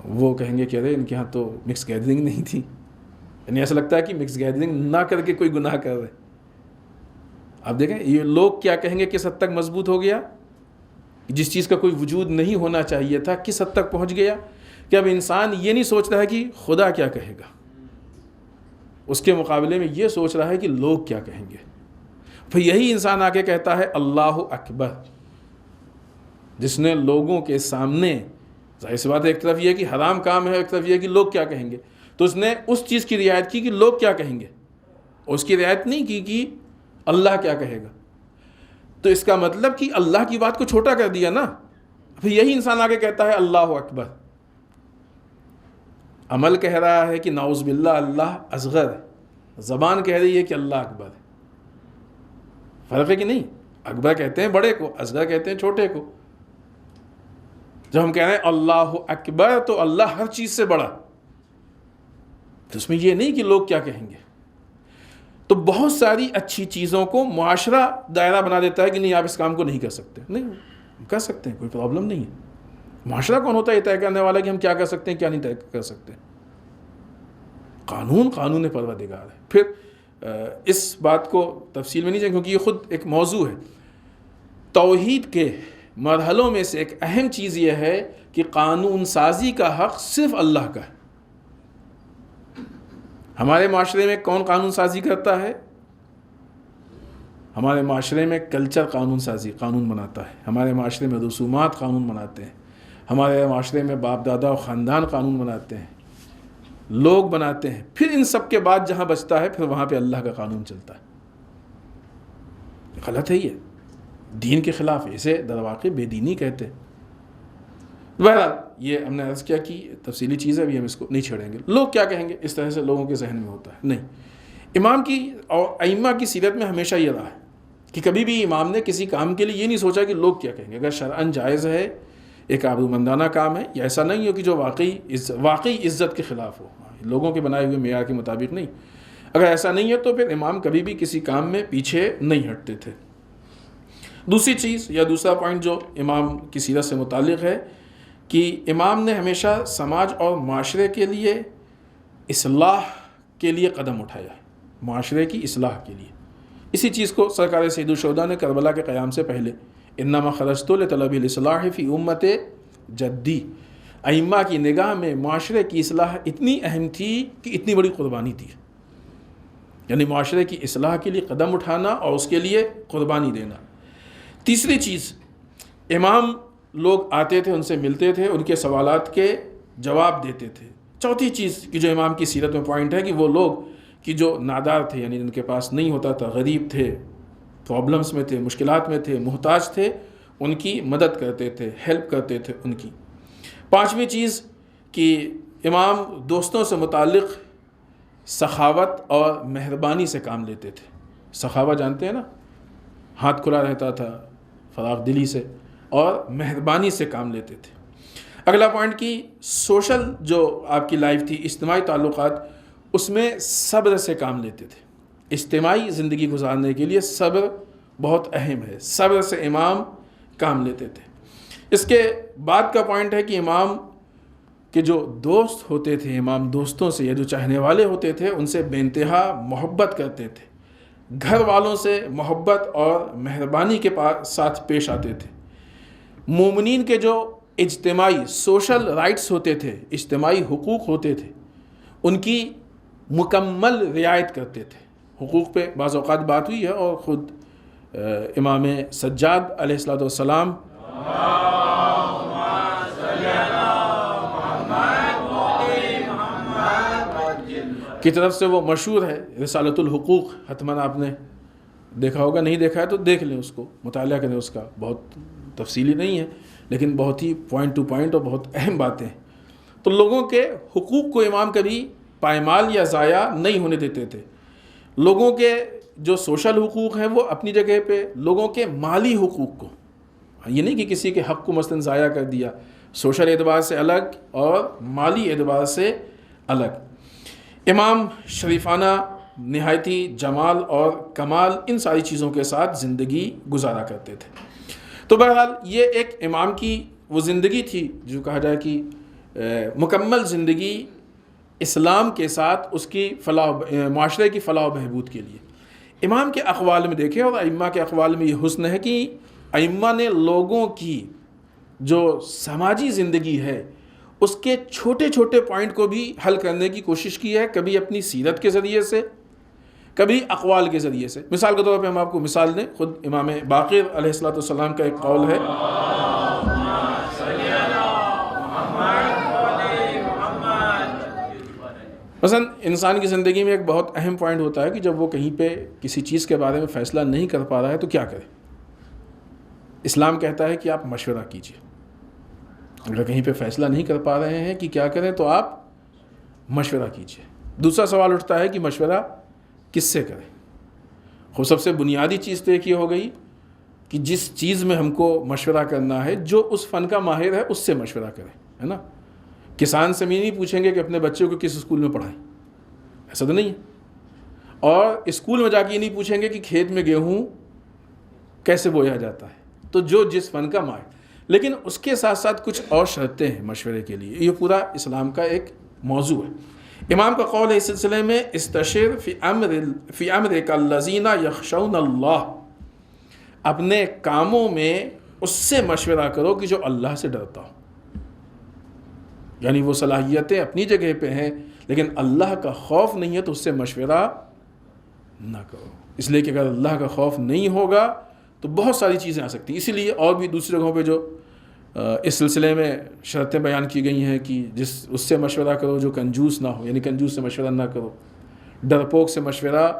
وہ کہیں گے کہ ارے ان کے ہاں تو مکس گیدرنگ نہیں تھی. یعنی ایسا لگتا ہے کہ مکس گیدرنگ نہ کر کے کوئی گناہ کر رہے. آپ دیکھیں یہ لوگ کیا کہیں گے کس حد تک مضبوط ہو گیا. جس چیز کا کوئی وجود نہیں ہونا چاہیے تھا کس حد تک پہنچ گیا کہ اب انسان یہ نہیں سوچ رہا ہے کہ خدا کیا کہے گا، اس کے مقابلے میں یہ سوچ رہا ہے کہ لوگ کیا کہیں گے. پھر یہی انسان آ کے کہتا ہے اللہ اکبر، جس نے لوگوں کے سامنے، ظاہر سی بات ہے ایک طرف یہ کہ حرام کام ہے، ایک طرف یہ کہ لوگ کیا کہیں گے، تو اس نے اس چیز کی رعایت کی کہ لوگ کیا کہیں گے، اور اس کی رعایت نہیں کی کہ اللہ کیا کہے گا. تو اس کا مطلب کہ اللہ کی بات کو چھوٹا کر دیا نا. پھر یہی انسان آگے کہتا ہے اللہ اکبر. عمل کہہ رہا ہے کہ نعوذ باللہ اللہ اصغر ہے، زبان کہہ رہی ہے کہ اللہ اکبر ہے. فرق ہے کہ نہیں؟ اکبر کہتے ہیں بڑے کو، اصغر کہتے ہیں چھوٹے کو. جب ہم کہہ رہے ہیں اللہ اکبر تو اللہ ہر چیز سے بڑا، تو اس میں یہ نہیں کہ لوگ کیا کہیں گے. تو بہت ساری اچھی چیزوں کو معاشرہ دائرہ بنا دیتا ہے کہ نہیں آپ اس کام کو نہیں کر سکتے. نہیں، کر سکتے ہیں، کوئی پرابلم نہیں ہے. معاشرہ کون ہوتا ہے یہ طے کرنے والا کہ ہم کیا کر سکتے ہیں کیا نہیں طے کر سکتے. قانون پروردگار ہے. پھر اس بات کو تفصیل میں نہیں جائیں کیونکہ یہ خود ایک موضوع ہے. توحید کے مرحلوں میں سے ایک اہم چیز یہ ہے کہ قانون سازی کا حق صرف اللہ کا ہے. ہمارے معاشرے میں کون قانون سازی کرتا ہے؟ ہمارے معاشرے میں کلچر قانون بناتا ہے. ہمارے معاشرے میں رسومات قانون بناتے ہیں. ہمارے معاشرے میں باپ دادا و خاندان قانون بناتے ہیں، لوگ بناتے ہیں. پھر ان سب کے بعد جہاں بچتا ہے پھر وہاں پہ اللہ کا قانون چلتا ہے. غلط ہے، یہ دین کے خلاف، اسے در واقع بے دینی کہتے ہیں. بہرحال یہ ہم نے عرض کیا کہ تفصیلی چیز ہے، ابھی ہم اس کو نہیں چھیڑیں گے. لوگ کیا کہیں گے اس طرح سے لوگوں کے ذہن میں ہوتا ہے. نہیں، امام کی اور ائمہ کی سیرت میں ہمیشہ یہ رہا ہے کہ کبھی بھی امام نے کسی کام کے لیے یہ نہیں سوچا کہ لوگ کیا کہیں گے. اگر شرعاً جائز ہے، ایک آبرومندانہ کام ہے، یا ایسا نہیں ہو کہ جو واقعی عزت کے خلاف ہو، لوگوں کے بنائے ہوئے معیار کے مطابق نہیں. اگر ایسا نہیں ہے تو پھر امام کبھی بھی کسی کام میں پیچھے نہیں ہٹتے تھے. دوسری چیز یا دوسرا پوائنٹ جو امام کی سیرت سے متعلق ہے کہ امام نے ہمیشہ سماج اور معاشرے کے لیے اصلاح کے لیے قدم اٹھایا ہے، معاشرے کی اصلاح کے لیے. اسی چیز کو سرکار سید الشہداء نے کربلا کے قیام سے پہلے انما خرجت لطلب الاصلاح فی امت جدی، ائمہ کی نگاہ میں معاشرے کی اصلاح اتنی اہم تھی کہ اتنی بڑی قربانی تھی. یعنی معاشرے کی اصلاح کے لیے قدم اٹھانا اور اس کے لیے قربانی دینا. تیسری چیز، امام لوگ آتے تھے، ان سے ملتے تھے، ان کے سوالات کے جواب دیتے تھے. چوتھی چیز کہ جو امام کی سیرت میں پوائنٹ ہے کہ وہ لوگ کہ جو نادار تھے، یعنی جن کے پاس نہیں ہوتا تھا، غریب تھے، پرابلمس میں تھے، مشکلات میں تھے، محتاج تھے، ان کی مدد کرتے تھے، ہیلپ کرتے تھے ان کی. پانچویں چیز کہ امام دوستوں سے متعلق سخاوت اور مہربانی سے کام لیتے تھے. سخاوت جانتے ہیں نا، ہاتھ کھلا رہتا تھا فراغ دلی سے، اور مہربانی سے کام لیتے تھے. اگلا پوائنٹ کہ سوشل جو آپ کی لائف تھی، اجتماعی تعلقات، اس میں صبر سے کام لیتے تھے. اجتماعی زندگی گزارنے کے لیے صبر بہت اہم ہے، صبر سے امام کام لیتے تھے. اس کے بعد کا پوائنٹ ہے کہ امام کے جو دوست ہوتے تھے، امام دوستوں سے یا جو چاہنے والے ہوتے تھے ان سے بے انتہا محبت کرتے تھے. گھر والوں سے محبت اور مہربانی کے ساتھ پیش آتے تھے. مومنین کے جو اجتماعی سوشل رائٹس ہوتے تھے، اجتماعی حقوق ہوتے تھے، ان کی مکمل رعایت کرتے تھے. حقوق پہ بعض اوقات بات ہوئی ہے، اور خود امام سجاد علیہ الصلوۃ والسلام کی طرف سے وہ مشہور ہے رسالۃ الحقوق، حتماً آپ نے دیکھا ہوگا، نہیں دیکھا ہے تو دیکھ لیں، اس کو مطالعہ کریں، اس کا بہت تفصیلی نہیں ہے لیکن بہت ہی پوائنٹ ٹو پوائنٹ اور بہت اہم باتیں ہیں۔ تو لوگوں کے حقوق کو امام کبھی پائمال یا ضائع نہیں ہونے دیتے تھے۔ لوگوں کے جو سوشل حقوق ہیں وہ اپنی جگہ پہ، لوگوں کے مالی حقوق کو، یہ نہیں کہ کسی کے حق کو مثلا ضائع کر دیا، سوشل اعتبار سے الگ اور مالی اعتبار سے الگ۔ امام شریفانہ نہایتی جمال اور کمال ان ساری چیزوں کے ساتھ زندگی گزارا کرتے تھے۔ تو بہرحال یہ ایک امام کی وہ زندگی تھی جو کہا جائے کہ مکمل زندگی اسلام کے ساتھ اس کی معاشرے کی فلاح و بہبود کے لیے۔ امام کے اقوال میں دیکھیں، اور ائمہ کے اقوال میں یہ حسن ہے کہ ائمہ نے لوگوں کی جو سماجی زندگی ہے اس کے چھوٹے چھوٹے پوائنٹ کو بھی حل کرنے کی کوشش کی ہے، کبھی اپنی سیرت کے ذریعے سے، کبھی اقوال کے ذریعے سے۔ مثال کے طور پہ ہم آپ کو مثال دیں، خود امام باقر علیہ الصلوۃ والسلام کا ایک قول ہے، مثلا انسان کی زندگی میں ایک بہت اہم پوائنٹ ہوتا ہے کہ جب وہ کہیں پہ کسی چیز کے بارے میں فیصلہ نہیں کر پا رہا ہے تو کیا کرے۔ اسلام کہتا ہے کہ آپ مشورہ کیجیے، اگر کہیں پہ فیصلہ نہیں کر پا رہے ہیں کہ کیا کریں تو آپ مشورہ کیجیے۔ دوسرا سوال اٹھتا ہے کہ مشورہ کس سے کریں؟ خود سب سے بنیادی چیز تو ایک یہ ہو گئی کہ جس چیز میں ہم کو مشورہ کرنا ہے، جو اس فن کا ماہر ہے اس سے مشورہ کریں، ہے نا۔ کسان سے بھی نہیں پوچھیں گے کہ اپنے بچوں کو کس اسکول میں پڑھائیں، ایسا تو نہیں ہے۔ اور اسکول میں جا کے یہ نہیں پوچھیں گے کہ کھیت میں گیہوں کیسے بویا جاتا ہے۔ تو جو جس فن کا ماہر، لیکن اس کے ساتھ ساتھ کچھ اور شرطیں ہیں مشورے کے لیے، یہ پورا اسلام کا ایک موضوع ہے۔ امام کا قول ہے اس سلسلے میں، استشر فی امرک الذین یخشون اللہ، اپنے کاموں میں اس سے مشورہ کرو کہ جو اللہ سے ڈرتا ہو۔ یعنی وہ صلاحیتیں اپنی جگہ پہ ہیں لیکن اللہ کا خوف نہیں ہے تو اس سے مشورہ نہ کرو، اس لیے کہ اگر اللہ کا خوف نہیں ہوگا تو بہت ساری چیزیں آ سکتی ہیں۔ اسی لیے اور بھی دوسری جگہوں پہ جو اس سلسلے میں شرطیں بیان کی گئی ہیں کہ اس سے مشورہ کرو جو کنجوس نہ ہو، یعنی کنجوس سے مشورہ نہ کرو، ڈرپوک سے مشورہ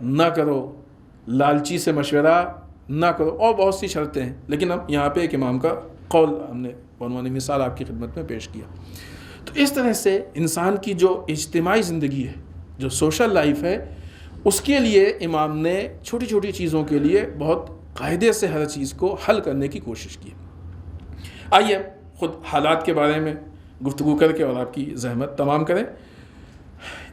نہ کرو، لالچی سے مشورہ نہ کرو، اور بہت سی شرطیں ہیں۔ لیکن اب یہاں پہ ایک امام کا قول ہم نے عنوان مثال آپ کی خدمت میں پیش کیا۔ تو اس طرح سے انسان کی جو اجتماعی زندگی ہے، جو سوشل لائف ہے، اس کے لیے امام نے چھوٹی چھوٹی چیزوں کے لیے بہت قاعدے سے ہر چیز کو حل کرنے کی کوشش کی۔ آئیے خود حالات کے بارے میں گفتگو کر کے اور آپ کی زحمت تمام کریں۔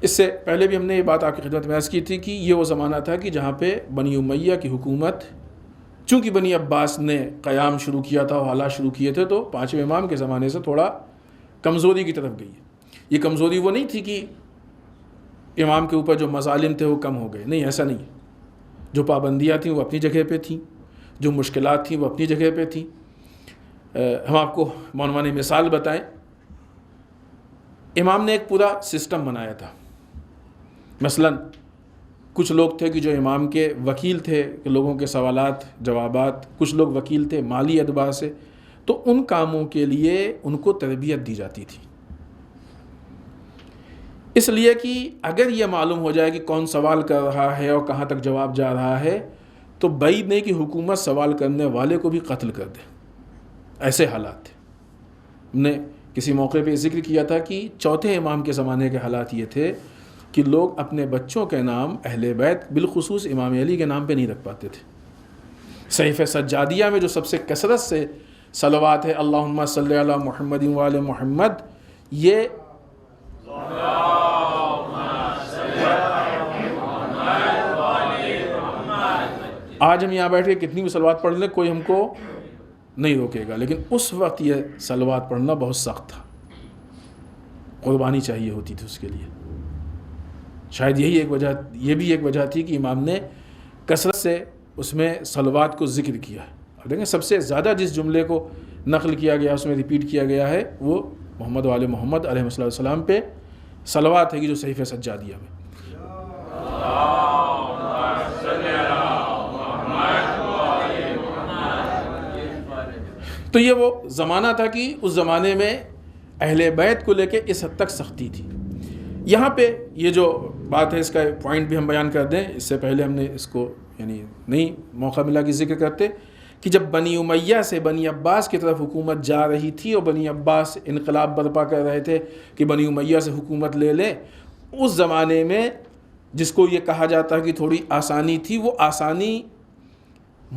اس سے پہلے بھی ہم نے یہ بات آپ کی خدمت میں عرض کی تھی کہ یہ وہ زمانہ تھا کہ جہاں پہ بنی امیہ کی حکومت، چونکہ بنی عباس نے قیام شروع کیا تھا اور حالات شروع کیے تھے، تو پانچویں امام کے زمانے سے تھوڑا کمزوری کی طرف گئی ہے۔ یہ کمزوری وہ نہیں تھی کہ امام کے اوپر جو مظالم تھے وہ کم ہو گئے، نہیں، ایسا نہیں ہے۔ جو پابندیاں تھیں وہ اپنی جگہ پہ تھیں، جو مشکلات تھیں وہ اپنی جگہ پہ تھیں۔ ہم آپ کو عنوان مثال بتائیں، امام نے ایک پورا سسٹم بنایا تھا۔ مثلا کچھ لوگ تھے کہ جو امام کے وکیل تھے، کہ لوگوں کے سوالات جوابات، کچھ لوگ وکیل تھے مالی اعتبار سے، تو ان کاموں کے لیے ان کو تربیت دی جاتی تھی، اس لیے کہ اگر یہ معلوم ہو جائے کہ کون سوال کر رہا ہے اور کہاں تک جواب جا رہا ہے تو بعید نہیں کہ حکومت سوال کرنے والے کو بھی قتل کر دے۔ ایسے حالات تھے۔ ہم نے کسی موقع پہ ذکر کیا تھا کہ چوتھے امام کے زمانے کے حالات یہ تھے کہ لوگ اپنے بچوں کے نام اہل بیت بالخصوص امام علی کے نام پہ نہیں رکھ پاتے تھے۔ صحیفہ سجادیہ میں جو سب سے کثرت سے صلوات ہے، اللہم صلی علی محمد و آل محمد، یہ آج ہم یہاں بیٹھ کے کتنی بھی صلوات پڑھ لیں کوئی ہم کو نہیں روکے گا، لیکن اس وقت یہ صلوات پڑھنا بہت سخت تھا، قربانی چاہیے ہوتی تھی اس کے لیے۔ شاید یہی ایک وجہ، یہ بھی ایک وجہ تھی کہ امام نے کثرت سے اس میں صلوات کو ذکر کیا ہے۔ اب دیکھیں سب سے زیادہ جس جملے کو نقل کیا گیا، اس میں ریپیٹ کیا گیا ہے، وہ محمد و آل محمد علیہ السلام پہ صلوات ہے کہ جو صحیفہ سجادیہ میں۔ تو یہ وہ زمانہ تھا کہ اس زمانے میں اہل بیت کو لے کے اس حد تک سختی تھی. یہاں پہ یہ جو بات ہے اس کا پوائنٹ بھی ہم بیان کر دیں، اس سے پہلے ہم نے اس کو یعنی نہیں موقع ملا کہ ذکر کرتے، کہ جب بنی امیہ سے بنی عباس کی طرف حکومت جا رہی تھی اور بنی عباس انقلاب برپا کر رہے تھے کہ بنی امیہ سے حکومت لے لیں، اس زمانے میں جس کو یہ کہا جاتا ہے کہ تھوڑی آسانی تھی، وہ آسانی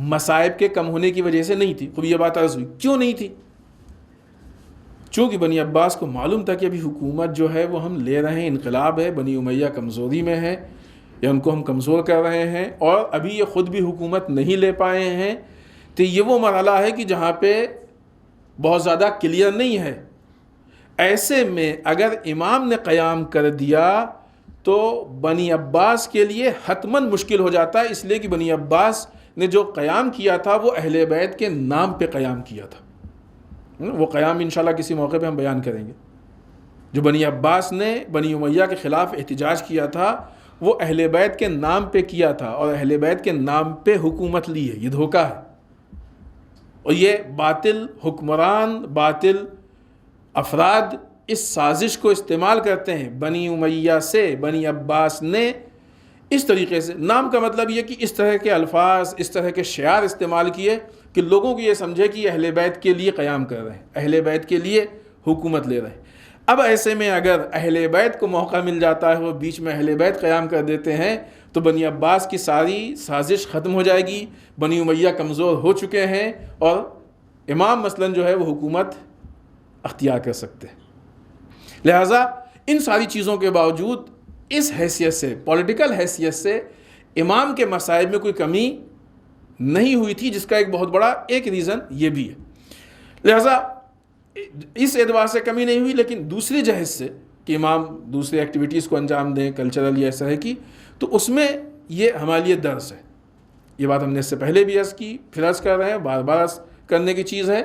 مصائب کے کم ہونے کی وجہ سے نہیں تھی. خوب یہ بات عرض ہوئی کیوں نہیں تھی؟ چونکہ بنی عباس کو معلوم تھا کہ ابھی حکومت جو ہے وہ ہم لے رہے ہیں، انقلاب ہے، بنی امیہ کمزوری میں ہے یا ان کو ہم کمزور کر رہے ہیں، اور ابھی یہ خود بھی حکومت نہیں لے پائے ہیں. تو یہ وہ مرحلہ ہے کہ جہاں پہ بہت زیادہ کلیئر نہیں ہے. ایسے میں اگر امام نے قیام کر دیا تو بنی عباس کے لیے حتماً مشکل ہو جاتا ہے، اس لیے کہ بنی عباس نے جو قیام کیا تھا وہ اہل بیت کے نام پہ قیام کیا تھا. وہ قیام انشاءاللہ کسی موقع پہ ہم بیان کریں گے. جو بنی عباس نے بنی امیہ کے خلاف احتجاج کیا تھا وہ اہل بیت کے نام پہ کیا تھا، اور اہل بیت کے نام پہ حکومت لی ہے. یہ دھوکہ ہے، اور یہ باطل حکمران، باطل افراد اس سازش کو استعمال کرتے ہیں. بنی امیہ سے بنی عباس نے اس طریقے سے، نام کا مطلب یہ کہ اس طرح کے الفاظ، اس طرح کے شعار استعمال کیے کہ لوگوں کو یہ سمجھے کہ یہ اہل بیت کے لیے قیام کر رہے ہیں، اہل بیت کے لیے حکومت لے رہے ہیں. اب ایسے میں اگر اہل بیت کو موقع مل جاتا ہے وہ بیچ میں اہل بیت قیام کر دیتے ہیں تو بنی عباس کی ساری سازش ختم ہو جائے گی. بنی امیہ کمزور ہو چکے ہیں اور امام مثلاً جو ہے وہ حکومت اختیار کر سکتے ہیں. لہٰذا ان ساری چیزوں کے باوجود اس حیثیت سے، پولیٹیکل حیثیت سے امام کے مصائب میں کوئی کمی نہیں ہوئی تھی، جس کا ایک بہت بڑا ایک ریزن یہ بھی ہے. لہٰذا اس اعتبار سے کمی نہیں ہوئی، لیکن دوسری جہت سے کہ امام دوسری ایکٹیویٹیز کو انجام دیں کلچرل یا اس طرح کی، تو اس میں یہ ہمارے لیے درس ہے. یہ بات ہم نے اس سے پہلے بھی عرض کی، پھر عرض کر رہے ہیں، بار بار عرض کرنے کی چیز ہے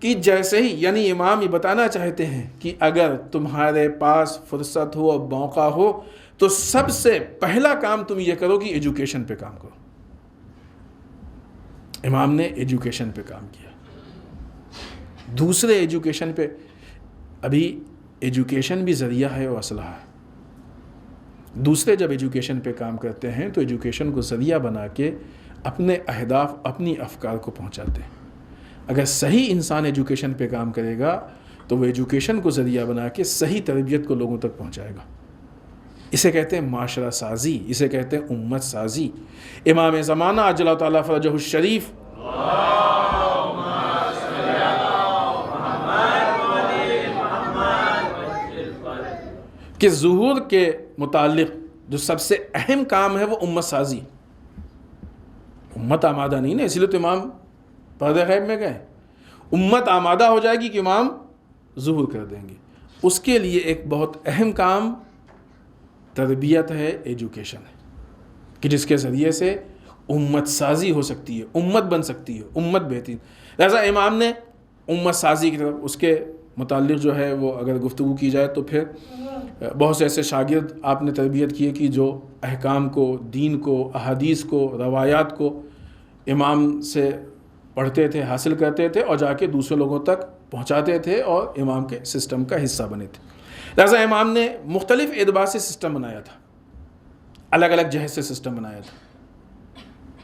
کہ جیسے ہی یعنی امام یہ بتانا چاہتے ہیں کہ اگر تمہارے پاس فرصت ہو اور موقع ہو تو سب سے پہلا کام تم یہ کرو کہ ایجوکیشن پہ کام کرو. امام نے ایجوکیشن پہ کام کیا. دوسرے ایجوکیشن پہ، ابھی ایجوکیشن بھی ذریعہ ہے اور اسلحہ ہے. دوسرے جب ایجوکیشن پہ کام کرتے ہیں تو ایجوکیشن کو ذریعہ بنا کے اپنے اہداف، اپنی افکار کو پہنچاتے ہیں. اگر صحیح انسان ایجوکیشن پہ کام کرے گا تو وہ ایجوکیشن کو ذریعہ بنا کے صحیح تربیت کو لوگوں تک پہنچائے گا. اسے کہتے ہیں معاشرہ سازی، اسے کہتے ہیں امت سازی. امام زمانہ عجل اللہ تعالیٰ فرجہ الشریف کے ظہور کے متعلق جو سب سے اہم کام ہے وہ امت سازی. امت آمادہ نہیں نا، اسی لیے تو امام پردہ غیب میں گئے. امت آمادہ ہو جائے گی کہ امام ظہور کر دیں گے. اس کے لیے ایک بہت اہم کام تربیت ہے، ایجوکیشن ہے، کہ جس کے ذریعے سے امت سازی ہو سکتی ہے، امت بن سکتی ہے، امت بہترین. لہٰذا امام نے امت سازی کی طرف، اس کے متعلق جو ہے وہ اگر گفتگو کی جائے تو پھر بہت سے ایسے شاگرد آپ نے تربیت کی ہے کہ جو احکام کو، دین کو، احادیث کو، روایات کو امام سے پڑھتے تھے، حاصل کرتے تھے اور جا کے دوسرے لوگوں تک پہنچاتے تھے اور امام کے سسٹم کا حصہ بنے تھے. لہٰذا امام نے مختلف اعتبار سے سسٹم بنایا تھا، الگ الگ جہت سے سسٹم بنایا تھا،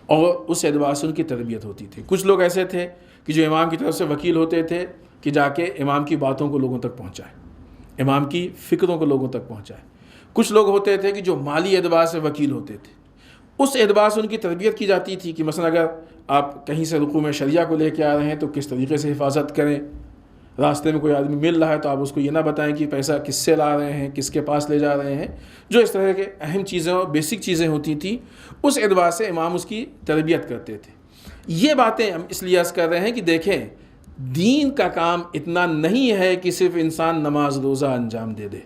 اور اس اعتبار سے ان کی تربیت ہوتی تھی. کچھ لوگ ایسے تھے کہ جو امام کی طرف سے وکیل ہوتے تھے کہ جا کے امام کی باتوں کو لوگوں تک پہنچائیں، امام کی فکروں کو لوگوں تک پہنچائیں. کچھ لوگ ہوتے تھے کہ جو مالی اعتبار سے وکیل ہوتے تھے، اس اعتبار سے ان کی تربیت کی جاتی تھی کہ مثلا اگر آپ کہیں سے رقوع شریعہ کو لے کے آ رہے ہیں تو کس طریقے سے حفاظت کریں. راستے میں کوئی آدمی مل رہا ہے تو آپ اس کو یہ نہ بتائیں کہ پیسہ کس سے لا رہے ہیں، کس کے پاس لے جا رہے ہیں. جو اس طرح کے اہم چیزیں اور بیسک چیزیں ہوتی تھیں، اس اعتبار سے امام اس کی تربیت کرتے تھے. یہ باتیں ہم اس لیے عرض کر رہے ہیں کہ دیکھیں، دین کا کام اتنا نہیں ہے کہ صرف انسان نماز روزہ انجام دے دے.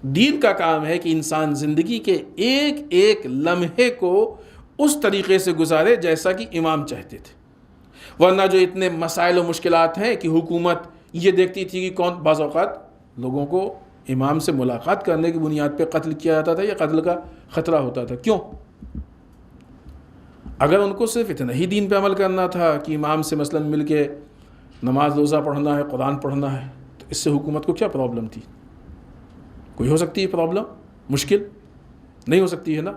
دین کا کام ہے کہ انسان زندگی کے ایک ایک لمحے کو اس طریقے سے گزارے جیسا کہ امام چاہتے تھے. ورنہ جو اتنے مسائل و مشکلات ہیں کہ حکومت یہ دیکھتی تھی کہ کون، بعض اوقات لوگوں کو امام سے ملاقات کرنے کی بنیاد پہ قتل کیا جاتا تھا یا قتل کا خطرہ ہوتا تھا؟ کیوں؟ اگر ان کو صرف اتنا ہی دین پہ عمل کرنا تھا کہ امام سے مثلاً مل کے نماز روزہ پڑھنا ہے، قرآن پڑھنا ہے، تو اس سے حکومت کو کیا پرابلم تھی؟ کوئی ہو سکتی ہے پرابلم؟ مشکل نہیں ہو سکتی ہے نا؟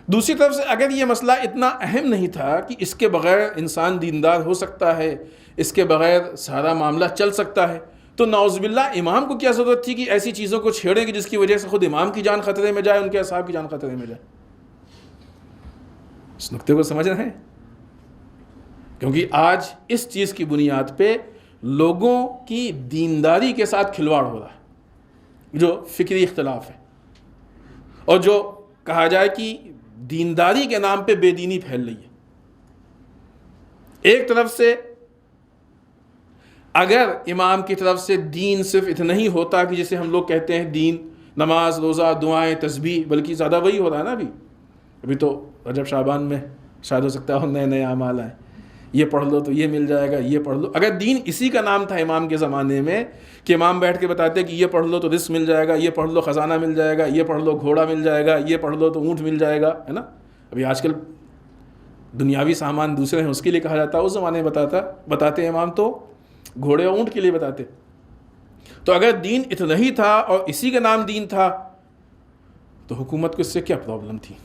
دوسری طرف سے اگر یہ مسئلہ اتنا اہم نہیں تھا کہ اس کے بغیر انسان دیندار ہو سکتا ہے، اس کے بغیر سارا معاملہ چل سکتا ہے، تو نعوذ باللہ امام کو کیا ضرورت تھی کہ ایسی چیزوں کو چھیڑیں کہ جس کی وجہ سے خود امام کی جان خطرے میں جائے، ان کے اصحاب کی جان خطرے میں جائے؟ اس نقطے کو سمجھ رہے ہیں؟ کیونکہ آج اس چیز کی بنیاد پہ لوگوں کی دینداری کے ساتھ کھلواڑ ہو رہا ہے، جو فکری اختلاف ہے، اور جو کہا جائے کہ دینداری کے نام پہ بے دینی پھیل رہی ہے۔ ایک طرف سے اگر امام کی طرف سے دین صرف اتنا ہی ہوتا کہ جسے ہم لوگ کہتے ہیں دین، نماز روزہ دعائیں تسبیح، بلکہ زیادہ وہی ہو رہا ہے نا۔ ابھی تو رجب شعبان میں شاید ہو سکتا ہے نئے نئے اعمال آئیں، یہ پڑھ لو تو یہ مل جائے گا، یہ پڑھ لو۔ اگر دین اسی کا نام تھا امام کے زمانے میں کہ امام بیٹھ کے بتاتے کہ یہ پڑھ لو تو رزق مل جائے گا، یہ پڑھ لو خزانہ مل جائے گا، یہ پڑھ لو گھوڑا مل جائے گا، یہ پڑھ لو تو اونٹ مل جائے گا، ہے نا۔ ابھی آج کل دنیاوی سامان دوسرے ہیں، اس کے لیے کہا جاتا ہے، اس زمانے میں بتاتے امام تو گھوڑے اور اونٹ کے لیے بتاتے۔ تو اگر دین اتنا ہی تھا اور اسی کا نام دین تھا تو حکومت کو اس سے کیا پرابلم تھی؟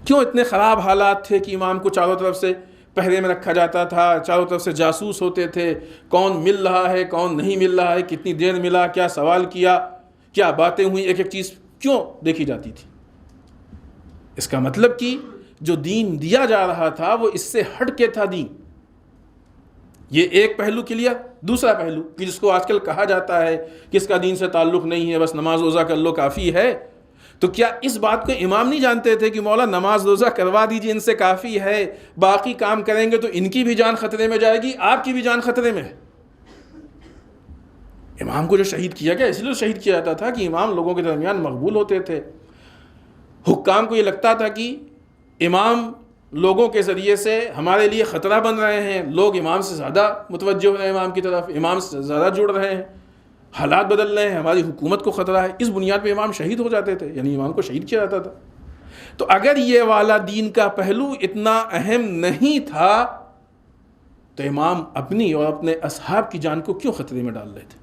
کیوں اتنے خراب حالات تھے کہ امام کو چاروں طرف سے پہرے میں رکھا جاتا تھا، چاروں طرف سے جاسوس ہوتے تھے، کون مل رہا ہے کون نہیں مل رہا ہے، کتنی دیر ملا، کیا سوال کیا، کیا باتیں ہوئی، ایک ایک چیز کیوں دیکھی جاتی تھی؟ اس کا مطلب کہ جو دین دیا جا رہا تھا وہ اس سے ہٹ کے تھا دین۔ یہ ایک پہلو کلیر۔ دوسرا پہلو کہ جس کو آج کل کہا جاتا ہے کہ اس کا دین سے تعلق نہیں ہے، بس نماز روزہ کر لو کافی ہے، تو کیا اس بات کو امام نہیں جانتے تھے کہ مولا نماز روزہ کروا دیجئے، ان سے کافی ہے، باقی کام کریں گے تو ان کی بھی جان خطرے میں جائے گی، آپ کی بھی جان خطرے میں ہے؟ امام کو جو شہید کیا گیا اس لیے شہید کیا جاتا تھا کہ امام لوگوں کے درمیان مقبول ہوتے تھے۔ حکام کو یہ لگتا تھا کہ امام لوگوں کے ذریعے سے ہمارے لیے خطرہ بن رہے ہیں، لوگ امام سے زیادہ متوجہ ہو رہے ہیں، امام کی طرف امام سے زیادہ جڑ رہے ہیں، حالات بدل رہے ہیں، ہماری حکومت کو خطرہ ہے۔ اس بنیاد پہ امام شہید ہو جاتے تھے، یعنی امام کو شہید کیا جاتا تھا۔ تو اگر یہ والا دین کا پہلو اتنا اہم نہیں تھا تو امام اپنی اور اپنے اصحاب کی جان کو کیوں خطرے میں ڈال رہے تھے؟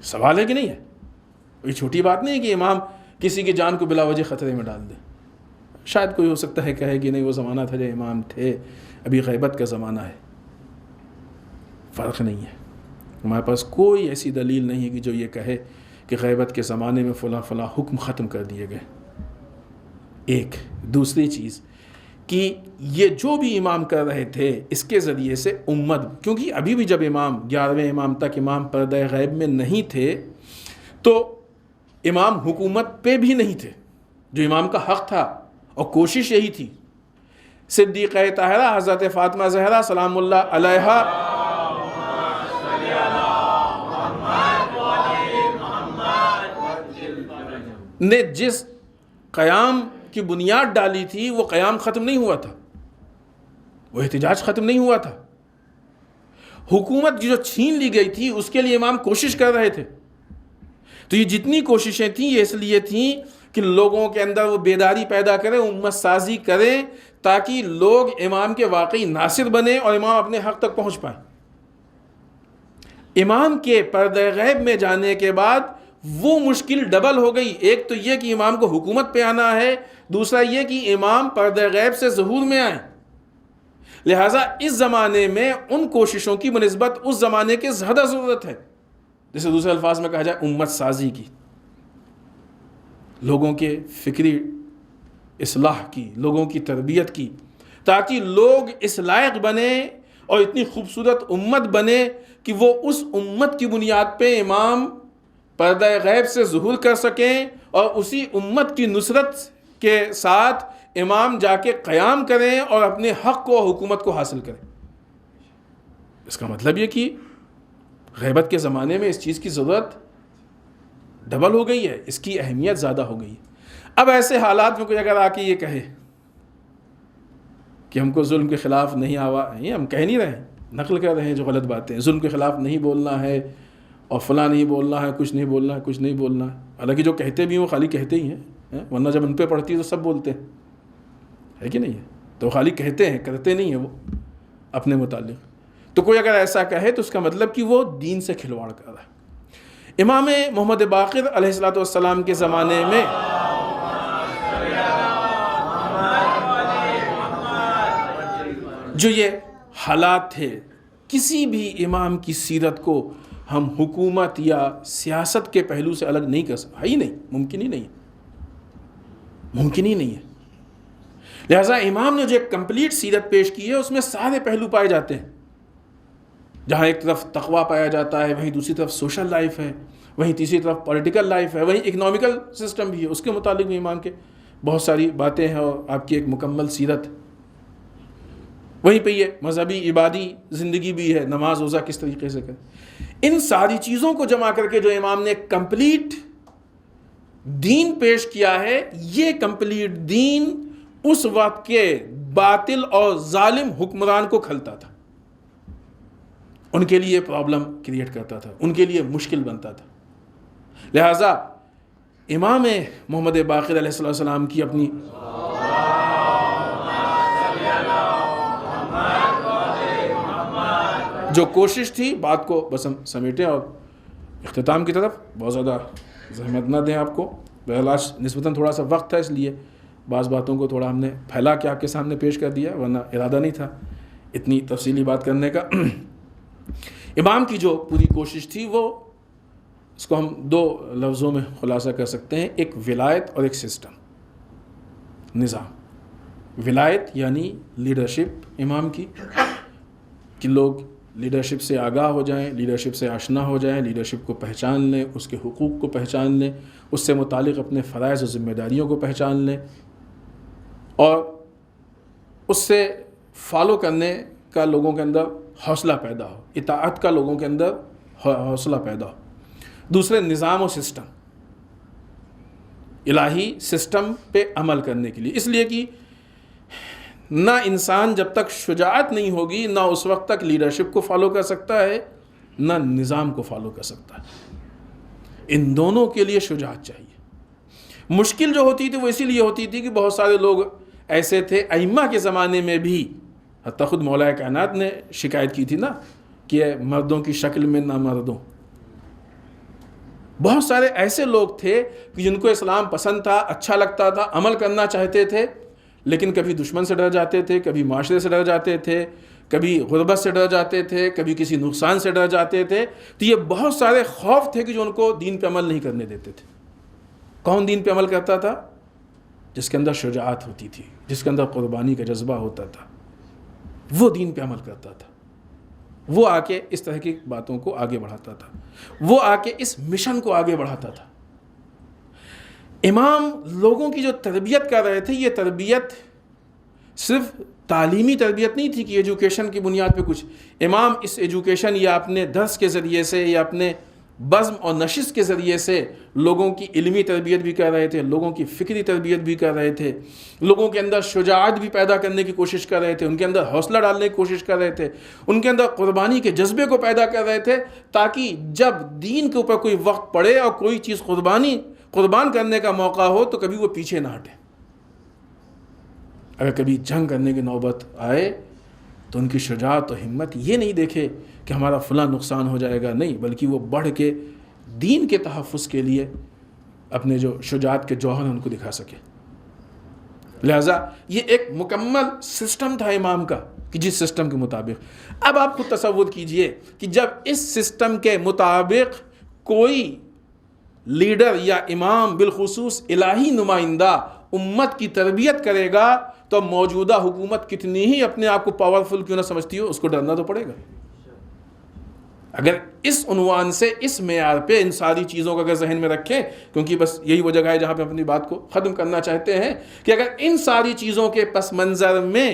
سوال ہے کہ نہیں ہے؟ یہ چھوٹی بات نہیں ہے کہ امام کسی کی جان کو بلا وجہ خطرے میں ڈال دے۔ شاید کوئی ہو سکتا ہے کہے کہ نہیں وہ زمانہ تھا جب امام تھے، ابھی غیبت کا زمانہ ہے۔ فرق نہیں ہے، ہمارے پاس کوئی ایسی دلیل نہیں ہے کہ جو یہ کہے کہ غیبت کے زمانے میں فلاں فلاں حکم ختم کر دیے گئے۔ ایک دوسری چیز کہ یہ جو بھی امام کر رہے تھے اس کے ذریعے سے امت، کیونکہ ابھی بھی جب امام 11ویں امام تک امام پردہ غیب میں نہیں تھے تو امام حکومت پہ بھی نہیں تھے، جو امام کا حق تھا، اور کوشش یہی تھی۔ صدیقہ طاہرہ حضرت فاطمہ زہرا سلام اللہ علیہا نے جس قیام کی بنیاد ڈالی تھی وہ قیام ختم نہیں ہوا تھا، وہ احتجاج ختم نہیں ہوا تھا۔ حکومت جو چھین لی گئی تھی اس کے لیے امام کوشش کر رہے تھے۔ تو یہ جتنی کوششیں تھیں یہ اس لیے تھیں کہ لوگوں کے اندر وہ بیداری پیدا کریں، امت سازی کریں، تاکہ لوگ امام کے واقعی ناصر بنیں اور امام اپنے حق تک پہنچ پائیں۔ امام کے پردہ غیب میں جانے کے بعد وہ مشکل ڈبل ہو گئی۔ ایک تو یہ کہ امام کو حکومت پہ آنا ہے، دوسرا یہ کہ امام پردہ غیب سے ظہور میں آئیں۔ لہٰذا اس زمانے میں ان کوششوں کی بنسبت اس زمانے کے زیادہ ضرورت ہے، جسے دوسرے الفاظ میں کہا جائے امت سازی کی، لوگوں کے فکری اصلاح کی، لوگوں کی تربیت کی، تاکہ لوگ اس لائق بنیں اور اتنی خوبصورت امت بنے کہ وہ اس امت کی بنیاد پہ امام پردہ غیب سے ظہور کر سکیں اور اسی امت کی نصرت کے ساتھ امام جا کے قیام کریں اور اپنے حق کو حکومت کو حاصل کریں۔ اس کا مطلب یہ کہ غیبت کے زمانے میں اس چیز کی ضرورت ڈبل ہو گئی ہے، اس کی اہمیت زیادہ ہو گئی ہے۔ اب ایسے حالات میں کوئی اگر آ کے یہ کہے کہ ہم کو ظلم کے خلاف نہیں ہم کہہ نہیں رہے ہیں، نقل کر رہے ہیں جو غلط باتیں، ظلم کے خلاف نہیں بولنا ہے اور فلاں نہیں بولنا ہے، کچھ نہیں بولنا ہے، کچھ نہیں بولنا ہے. حالانکہ جو کہتے بھی ہیں وہ خالی کہتے ہی ہیں، ورنہ جب ان پہ پڑتی ہے تو سب بولتے ہیں، ہے کہ نہیں ہے؟ تو خالی کہتے ہیں، کرتے نہیں ہیں وہ اپنے متعلق. تو کوئی اگر ایسا کہے تو اس کا مطلب کہ وہ دین سے کھلواڑ کر رہا ہے. امام محمد باقر علیہ السلام کے زمانے میں جو یہ حالات تھے، کسی بھی امام کی سیرت کو ہم حکومت یا سیاست کے پہلو سے الگ نہیں کر سکتے، ہے ہی نہیں، ممکن ہی نہیں، ممکن ہی نہیں ہے. لہٰذا امام نے جو ایک کمپلیٹ سیرت پیش کی ہے اس میں سارے پہلو پائے جاتے ہیں. جہاں ایک طرف تقویٰ پایا جاتا ہے، وہیں دوسری طرف سوشل لائف ہے، وہیں تیسری طرف پولیٹیکل لائف ہے، وہیں اکنامیکل سسٹم بھی ہے. اس کے متعلق بھی امام کے بہت ساری باتیں ہیں اور آپ کی ایک مکمل سیرت. وہیں پہ یہ مذہبی عبادی زندگی بھی ہے، نماز روزہ کس طریقے سے کریں. ان ساری چیزوں کو جمع کر کے جو امام نے کمپلیٹ دین پیش کیا ہے، یہ کمپلیٹ دین اس وقت کے باطل اور ظالم حکمران کو کھلتا تھا، ان کے لیے پرابلم کریٹ کرتا تھا، ان کے لیے مشکل بنتا تھا. لہٰذا امام محمد باقر علیہ السلام کی اپنی جو کوشش تھی، بات کو بس ہم سمیٹیں اور اختتام کی طرف، بہت زیادہ زحمت نہ دیں آپ کو. بہرحال نسبتاً تھوڑا سا وقت تھا، اس لیے بعض باتوں کو تھوڑا ہم نے پھیلا کے آپ کے سامنے پیش کر دیا، ورنہ ارادہ نہیں تھا اتنی تفصیلی بات کرنے کا. امام کی جو پوری کوشش تھی وہ، اس کو ہم دو لفظوں میں خلاصہ کر سکتے ہیں، ایک ولایت اور ایک سسٹم، نظام. ولایت یعنی لیڈرشپ امام کی، کہ لوگ لیڈرشپ سے آگاہ ہو جائیں، لیڈرشپ سے آشنا ہو جائیں، لیڈرشپ کو پہچان لیں، اس کے حقوق کو پہچان لیں، اس سے متعلق اپنے فرائض و ذمہ داریوں کو پہچان لیں، اور اس سے فالو کرنے کا لوگوں کے اندر حوصلہ پیدا ہو، اطاعت کا لوگوں کے اندر حوصلہ پیدا ہو. دوسرے نظام و سسٹم، الہی سسٹم پہ عمل کرنے کے لیے. اس لیے کہ نہ انسان جب تک شجاعت نہیں ہوگی، نہ اس وقت تک لیڈرشپ کو فالو کر سکتا ہے، نہ نظام کو فالو کر سکتا ہے. ان دونوں کے لیے شجاعت چاہیے. مشکل جو ہوتی تھی وہ اسی لیے ہوتی تھی کہ بہت سارے لوگ ایسے تھے ائمہ کے زمانے میں بھی، حتیٰ خود مولا کائنات نے شکایت کی تھی نا کہ مردوں کی شکل میں نہ مردوں. بہت سارے ایسے لوگ تھے کہ جن کو اسلام پسند تھا، اچھا لگتا تھا، عمل کرنا چاہتے تھے، لیکن کبھی دشمن سے ڈر جاتے تھے، کبھی معاشرے سے ڈر جاتے تھے، کبھی غربت سے ڈر جاتے تھے، کبھی کسی نقصان سے ڈر جاتے تھے. تو یہ بہت سارے خوف تھے کہ جو ان کو دین پہ عمل نہیں کرنے دیتے تھے. کون دین پہ عمل کرتا تھا؟ جس کے اندر شجاعت ہوتی تھی، جس کے اندر قربانی کا جذبہ ہوتا تھا، وہ دین پہ عمل کرتا تھا. وہ آ کے اس طرح کی باتوں کو آگے بڑھاتا تھا، وہ آ کے اس مشن کو آگے بڑھاتا تھا. امام لوگوں کی جو تربیت کر رہے تھے، یہ تربیت صرف تعلیمی تربیت نہیں تھی کہ ایجوکیشن کی بنیاد پہ کچھ. امام اس ایجوکیشن یا اپنے درس کے ذریعے سے یا اپنے بزم اور نشست کے ذریعے سے لوگوں کی علمی تربیت بھی کر رہے تھے، لوگوں کی فکری تربیت بھی کر رہے تھے، لوگوں کے اندر شجاعت بھی پیدا کرنے کی کوشش کر رہے تھے، ان کے اندر حوصلہ ڈالنے کی کوشش کر رہے تھے، ان کے اندر قربانی کے جذبے کو پیدا کر رہے تھے، تاکہ جب دین کے اوپر کوئی وقت پڑے اور کوئی چیز قربان کرنے کا موقع ہو تو کبھی وہ پیچھے نہ ہٹے. اگر کبھی جنگ کرنے کی نوبت آئے تو ان کی شجاعت و ہمت یہ نہیں دیکھے کہ ہمارا فلاں نقصان ہو جائے گا، نہیں، بلکہ وہ بڑھ کے دین کے تحفظ کے لیے اپنے جو شجاعت کے جوہر ہیں ان کو دکھا سکے. لہٰذا یہ ایک مکمل سسٹم تھا امام کا کہ جس سسٹم کے مطابق. اب آپ خود تصور کیجئے کہ جب اس سسٹم کے مطابق کوئی لیڈر یا امام، بالخصوص الہی نمائندہ، امت کی تربیت کرے گا تو موجودہ حکومت کتنی ہی اپنے آپ کو پاورفل کیوں نہ سمجھتی ہو، اس کو ڈرنا تو پڑے گا. اگر اس عنوان سے، اس معیار پہ ان ساری چیزوں کو اگر ذہن میں رکھیں، کیونکہ بس یہی وہ جگہ ہے جہاں پہ اپنی بات کو ختم کرنا چاہتے ہیں، کہ اگر ان ساری چیزوں کے پس منظر میں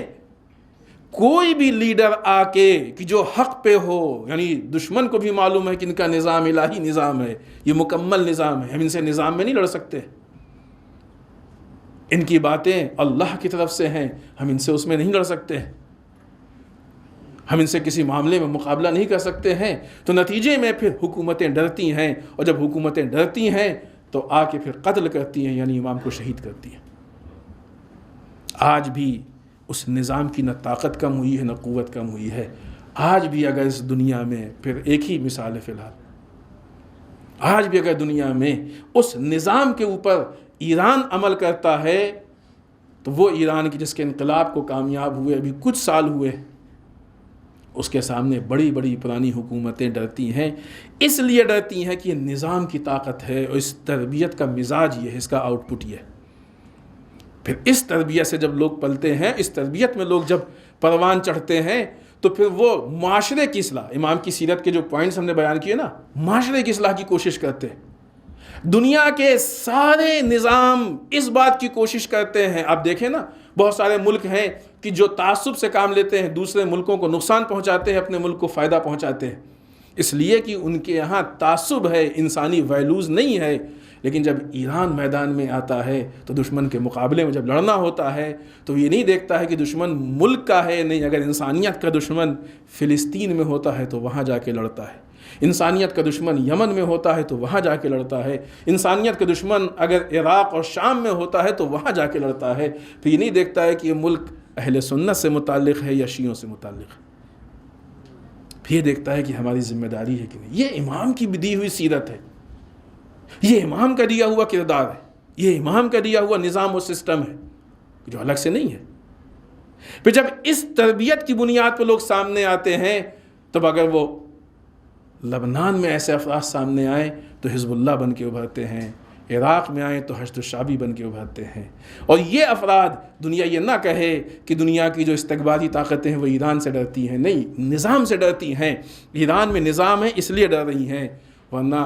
کوئی بھی لیڈر آ کے کہ جو حق پہ ہو، یعنی دشمن کو بھی معلوم ہے کہ ان کا نظام الہی نظام ہے، یہ مکمل نظام ہے، ہم ان سے نظام میں نہیں لڑ سکتے، ان کی باتیں اللہ کی طرف سے ہیں، ہم ان سے اس میں نہیں لڑ سکتے، ہم ان سے کسی معاملے میں مقابلہ نہیں کر سکتے ہیں، تو نتیجے میں پھر حکومتیں ڈرتی ہیں، اور جب حکومتیں ڈرتی ہیں تو آ کے پھر قتل کرتی ہیں، یعنی امام کو شہید کرتی ہیں۔ آج بھی اس نظام کی نہ طاقت کم ہوئی ہے نہ قوت کم ہوئی ہے۔ آج بھی اگر اس دنیا میں، پھر ایک ہی مثال ہے فی الحال، آج بھی اگر دنیا میں اس نظام کے اوپر ایران عمل کرتا ہے تو وہ ایران کی جس کے انقلاب کو کامیاب ہوئے ابھی کچھ سال ہوئے، اس کے سامنے بڑی بڑی پرانی حکومتیں ڈرتی ہیں۔ اس لیے ڈرتی ہیں کہ یہ نظام کی طاقت ہے، اور اس تربیت کا مزاج یہ ہے، اس کا آؤٹ پٹ یہ ہے۔ پھر اس تربیت سے جب لوگ پلتے ہیں، اس تربیت میں لوگ جب پروان چڑھتے ہیں، تو پھر وہ معاشرے کی اصلاح، امام کی سیرت کے جو پوائنٹس ہم نے بیان کیے نا، معاشرے کی اصلاح کی کوشش کرتے ہیں۔ دنیا کے سارے نظام اس بات کی کوشش کرتے ہیں، آپ دیکھیں نا، بہت سارے ملک ہیں کہ جو تعصب سے کام لیتے ہیں، دوسرے ملکوں کو نقصان پہنچاتے ہیں، اپنے ملک کو فائدہ پہنچاتے ہیں، اس لیے کہ ان کے یہاں تعصب ہے، انسانی ویلیوز نہیں ہے۔ لیکن جب ایران میدان میں آتا ہے تو دشمن کے مقابلے میں جب لڑنا ہوتا ہے تو یہ نہیں دیکھتا ہے کہ دشمن ملک کا ہے، نہیں، اگر انسانیت کا دشمن فلسطین میں ہوتا ہے تو وہاں جا کے لڑتا ہے، انسانیت کا دشمن یمن میں ہوتا ہے تو وہاں جا کے لڑتا ہے، انسانیت کا دشمن اگر عراق اور شام میں ہوتا ہے تو وہاں جا کے لڑتا ہے۔ پھر یہ نہیں دیکھتا ہے کہ یہ ملک اہل سنت سے متعلق ہے یا شیعوں سے متعلق ہے، پھر یہ دیکھتا ہے کہ ہماری ذمہ داری ہے کہ نہیں۔ یہ امام کی دی ہوئی سیرت ہے، یہ امام کا دیا ہوا کردار ہے، یہ امام کا دیا ہوا نظام و سسٹم ہے جو الگ سے نہیں ہے۔ پھر جب اس تربیت کی بنیاد پر لوگ سامنے آتے ہیں، تب اگر وہ لبنان میں ایسے افراد سامنے آئیں تو حزب اللہ بن کے ابھرتے ہیں، عراق میں آئیں تو حشد الشعبی بن کے ابھرتے ہیں۔ اور یہ افراد، دنیا یہ نہ کہے کہ دنیا کی جو استکباری طاقتیں ہیں وہ ایران سے ڈرتی ہیں، نہیں، نظام سے ڈرتی ہیں۔ ایران میں نظام ہے اس لیے ڈر رہی ہیں، ورنہ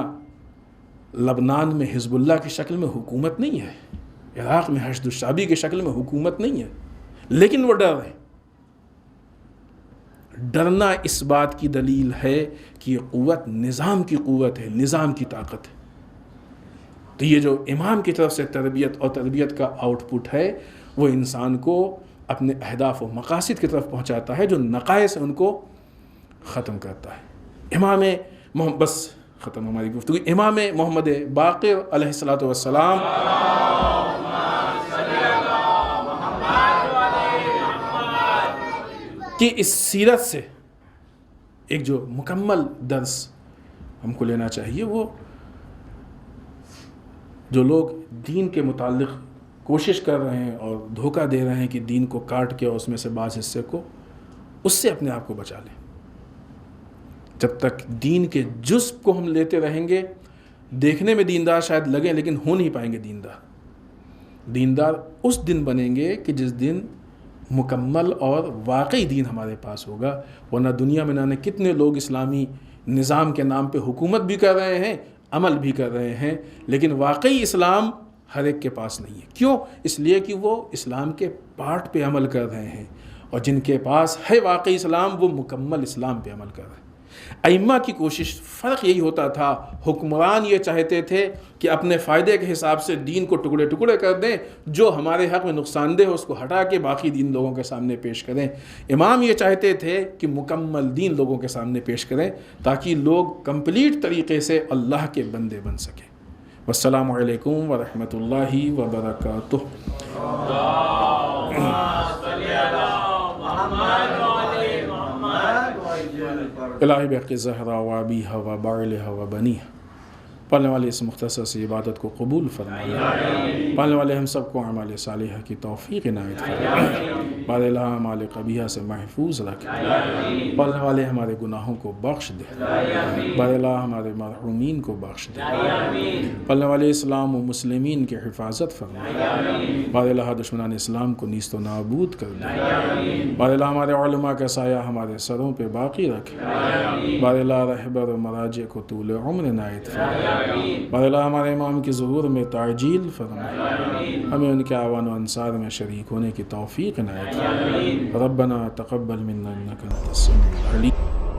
لبنان میں حزب اللہ کی شکل میں حکومت نہیں ہے، عراق میں حشد الشعبی کی شکل میں حکومت نہیں ہے، لیکن وہ ڈر رہے ہیں۔ ڈرنا اس بات کی دلیل ہے کہ یہ قوت نظام کی قوت ہے، نظام کی طاقت ہے۔ تو یہ جو امام کی طرف سے تربیت اور تربیت کا آؤٹ پٹ ہے، وہ انسان کو اپنے اہداف و مقاصد کی طرف پہنچاتا ہے، جو نقائص ان کو ختم کرتا ہے۔ امام محمد، بس ختم ہماری گفتگو، امام محمد باقر علیہ الصلوۃ والسلام کی اس سیرت سے ایک جو مکمل درس ہم کو لینا چاہیے، وہ جو لوگ دین کے متعلق کوشش کر رہے ہیں اور دھوکہ دے رہے ہیں کہ دین کو کاٹ کے اور اس میں سے بعض حصے کو، اس سے اپنے آپ کو بچا لیں۔ جب تک دین کے جزء کو ہم لیتے رہیں گے، دیکھنے میں دیندار شاید لگیں لیکن ہو نہیں پائیں گے دیندار اس دن بنیں گے کہ جس دن مکمل اور واقعی دین ہمارے پاس ہوگا۔ ورنہ دنیا میں نہ کتنے لوگ اسلامی نظام کے نام پہ حکومت بھی کر رہے ہیں، عمل بھی کر رہے ہیں، لیکن واقعی اسلام ہر ایک کے پاس نہیں ہے۔ کیوں؟ اس لیے کہ وہ اسلام کے پارٹ پہ عمل کر رہے ہیں، اور جن کے پاس ہے واقعی اسلام وہ مکمل اسلام پہ عمل کر رہے ہیں۔ ائمہ کی کوشش، فرق یہی ہوتا تھا، حکمران یہ چاہتے تھے کہ اپنے فائدے کے حساب سے دین کو ٹکڑے ٹکڑے کر دیں، جو ہمارے حق میں نقصان دہ ہو اس کو ہٹا کے باقی دین لوگوں کے سامنے پیش کریں۔ امام یہ چاہتے تھے کہ مکمل دین لوگوں کے سامنے پیش کریں تاکہ لوگ کمپلیٹ طریقے سے اللہ کے بندے بن سکیں۔ والسلام علیکم ورحمۃ اللہ وبرکاتہ۔ الہی بحق زہرا و ابیہا و بعلہا و بنیہا، پڑھنے والے اس مختصر سی عبادت کو قبول فرمائے، پڑھنے والے ہم سب کو اعمال صالحہ کی توفیق عنایت فرمائے، بعد الہ اعمال قبیحہ سے محفوظ رکھے، پڑھنے والے ہمارے گناہوں کو بخش دے، بعد الہ ہمارے مرحومین کو بخش دے، پڑھنے والے اسلام و مسلمین کی حفاظت فرمائے، بعد الہ دشمنان اسلام کو نیست و نابود کر دے، بعد الہ ہمارے علماء کا سایہ ہمارے سروں پہ باقی رکھے، بعد الہ رہبر و مراجع کو طول عمر عنایت فرمائے، بعد الہ ہمارے امام کی ظہور میں تعجیل فرمائے، ہمیں ان کے اعوان و انصار میں شریک ہونے کی توفیق عنایت فرمائے۔ ربنا تقبل منا انک انت السمیع العلیم۔